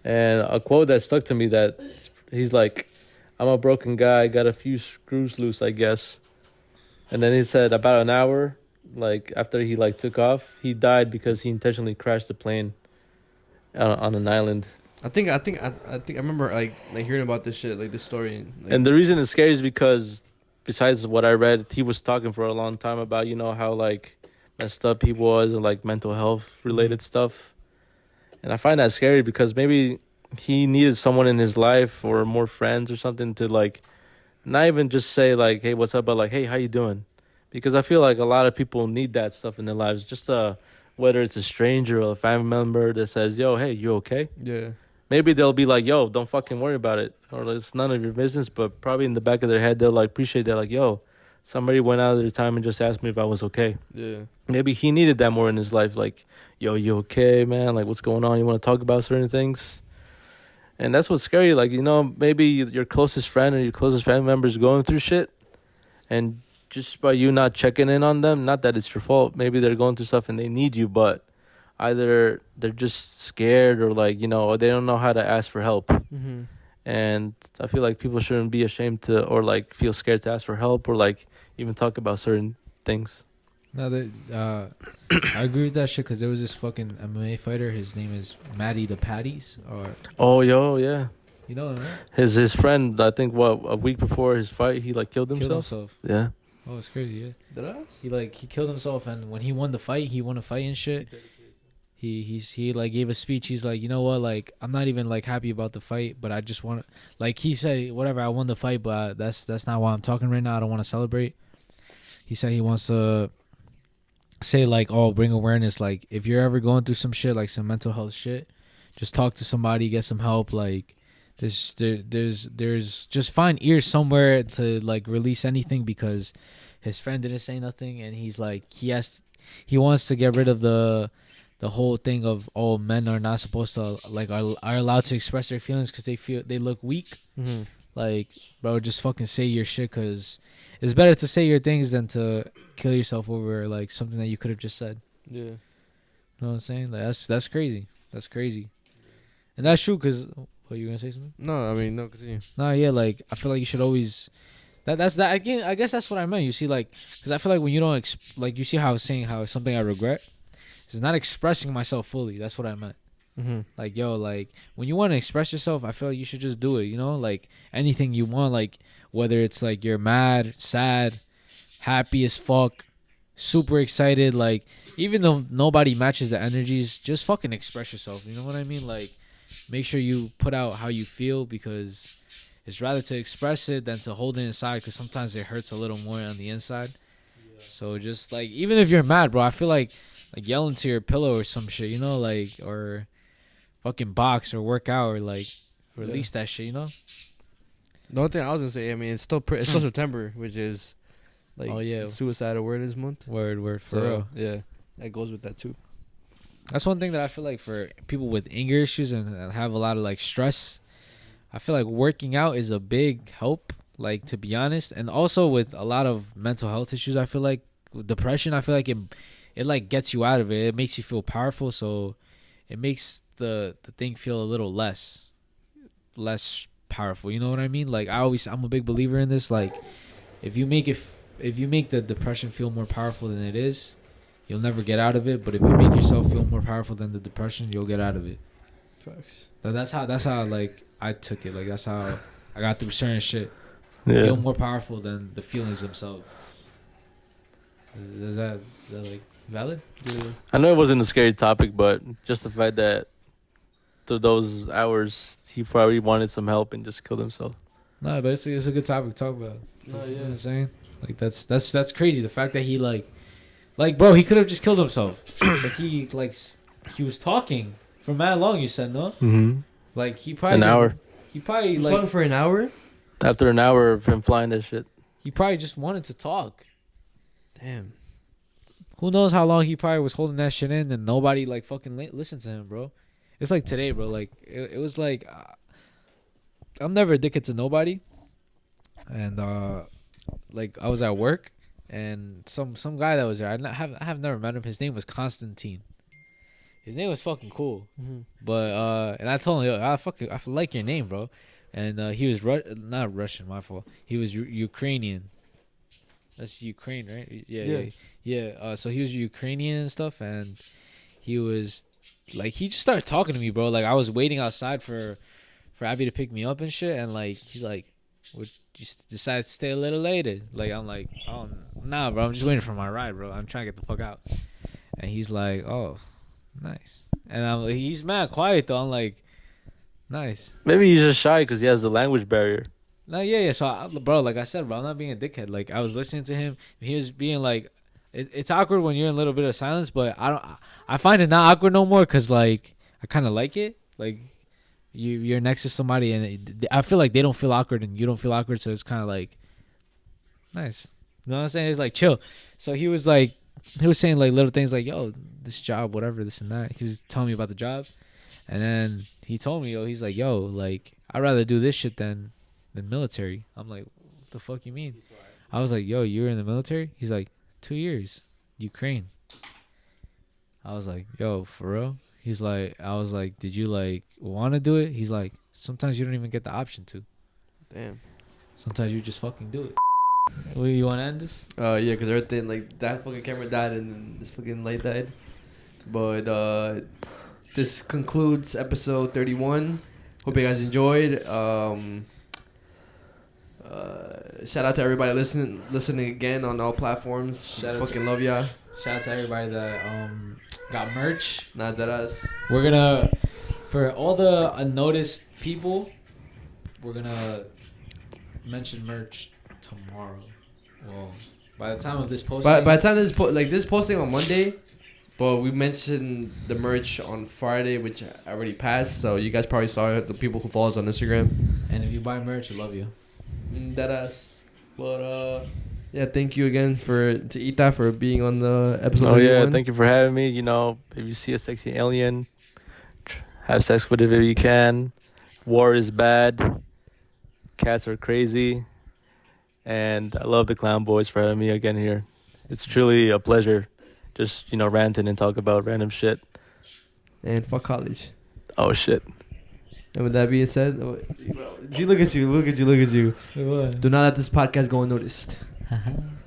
And a quote that stuck to me that he's like, I'm a broken guy, got a few screws loose, I guess. And then he said about an hour, like after he like took off, he died because he intentionally crashed the plane on an island. I think I remember like hearing about this shit, like this story. Like, And the reason it's scary is because besides what I read, he was talking for a long time about, how like messed up he was and like mental health related stuff. And I find that scary because maybe he needed someone in his life or more friends or something to like, not even just say like, hey, what's up? But like, hey, how you doing? Because I feel like a lot of people need that stuff in their lives. Just whether it's a stranger or a family member that says, yo, hey, you okay? yeah. Maybe they'll be like, yo, don't fucking worry about it. Or it's none of your business. But probably in the back of their head, they'll like appreciate that. Like, yo, somebody went out of their time and just asked me if I was okay. Yeah. Maybe he needed that more in his life. Like, yo, you okay, man? Like, what's going on? You want to talk about certain things? And that's what's scary. Like, maybe your closest friend or your closest family member is going through shit. And just by you not checking in on them, not that it's your fault. Maybe they're going through stuff and they need you, but either they're just scared or or they don't know how to ask for help. Mm-hmm. And I feel like people shouldn't be ashamed to or feel scared to ask for help or even talk about certain things. No, I agree with that shit because there was this fucking MMA fighter. His name is Matty the Patties, Yeah. You know him, right? His friend, I think a week before his fight, he killed himself. Yeah. Oh, it's crazy. Yeah. Did I? He killed himself, and when he won the fight, he won a fight and shit. He gave a speech. He's like, you know what, I'm not even happy about the fight, but I just want to, he said, whatever, I won the fight, but that's not why I'm talking right now. I don't want to celebrate. He said he wants to say bring awareness. If you're ever going through some shit, some mental health shit, just talk to somebody, get some help. There's just find ears somewhere to release anything, because his friend didn't say nothing, and he's he wants to get rid of the whole thing of men are not supposed to are allowed to express their feelings because they look weak. Mm-hmm. Bro, just fucking say your shit, because it's better to say your things than to kill yourself over something that you could have just said. Yeah. You know what I'm saying? That's crazy. That's crazy. And that's true, because what, you gonna say something? No, I mean, no, continue. No, yeah, I feel like you should always that's that again. I guess that's what I meant. You see, because I feel like when you don't you see how I was saying how it's something I regret, it's not expressing myself fully. That's what I meant. Mm-hmm. When you want to express yourself, I feel like you should just do it. Anything you want, whether it's you're mad, sad, happy as fuck, super excited, even though nobody matches the energies, just fucking express yourself. You know what I mean? Make sure you put out how you feel, because it's rather to express it than to hold it inside, because sometimes it hurts a little more on the inside. Yeah. So just even if you're mad, bro, I feel like yelling to your pillow or some shit, or fucking box or work out or release that shit, The only thing I was gonna say, I mean, it's still September, which is Suicide Awareness Month. Word for real. Yeah, that goes with that too. That's one thing that I feel like for people with anger issues and have a lot of stress, I feel like working out is a big help, to be honest. And also with a lot of mental health issues, I feel like with depression, I feel like it gets you out of it. It makes you feel powerful, so it makes the thing feel a little less powerful. You know what I mean? I'm a big believer in this. If you make the depression feel more powerful than it is, you'll never get out of it. But if you make yourself feel more powerful than the depression, you'll get out of it. Facts. That's how I took it. That's how I got through certain shit. Yeah. Feel more powerful than the feelings themselves. Is that valid? Yeah. I know it wasn't a scary topic, but just the fact that through those hours he probably wanted some help and just killed himself. No, but it's a good topic to talk about. No, yeah. You know what I'm saying? That's crazy. The fact that he bro, he could have just killed himself. But he was talking for mad long, you said, no? Mm-hmm. He probably an hour. He probably talking for an hour? After an hour of him flying that shit. He probably just wanted to talk. Damn. Who knows how long he probably was holding that shit in and nobody fucking listened to him, bro. It's today, bro. It was I'm never addicted to nobody. And I was at work and some guy that was there, I have never met him. His name was Constantine. His name was fucking cool. Mm-hmm. But and I told him, yo, I like your name, bro. And he was not Russian, my fault. He was Ukrainian. That's Ukraine, right? Yeah. So he was Ukrainian and stuff, and he was he just started talking to me, bro. I was waiting outside for Abby to pick me up and shit, and he's like, "Would you decide to stay a little later?" I'm like, "Oh, nah, bro. I'm just waiting for my ride, bro. I'm trying to get the fuck out." And he's like, "Oh, nice." And he's mad quiet though. I'm like, nice. Maybe he's just shy because he has the language barrier. No, yeah. So, bro, like I said, bro, I'm not being a dickhead. I was listening to him. He was being it's awkward when you're in a little bit of silence, but I find it not awkward no more because I kind of like it. You're next to somebody and I feel like they don't feel awkward and you don't feel awkward, so it's kind of nice. You know what I'm saying? It's like chill. So he was saying like little things like, yo, this job, whatever, this and that. He was telling me about the job. And then he told me, yo, he's like, yo, like, I'd rather do this shit than military. I'm like, what the fuck you mean? I was like, yo, you were in the military? He's like, 2 years, Ukraine. I was like, yo, for real? I was like, did you like want to do it? He's like, sometimes you don't even get the option to. Damn. Sometimes you just fucking do it. Well, you want to end this? Yeah, because everything, like, that fucking camera died and this fucking light died. But this concludes episode 31. Hope you guys enjoyed. Shout out to everybody listening again on all platforms. Fucking love y'all. Shout out to everybody that got merch. Not that us. We're gonna, for all the unnoticed people, we're gonna mention merch tomorrow. Well, by the time of this posting, By the time this posting on Monday, but we mentioned the merch on Friday, which already passed. So you guys probably saw it. The people who follow us on Instagram. and if you buy merch, we love you. That ass. But yeah, thank you again to Ita for being on the episode. Oh 31. yeah, thank you for having me. You know, if you see a sexy alien, have sex with it if you can. War is bad. Cats are crazy. And I love the Clown Boys for having me again here. It's truly a pleasure. Just, you know, ranting and talk about random shit. And fuck college. Oh shit. And with that being said, see, look at you. Do not let this podcast go unnoticed.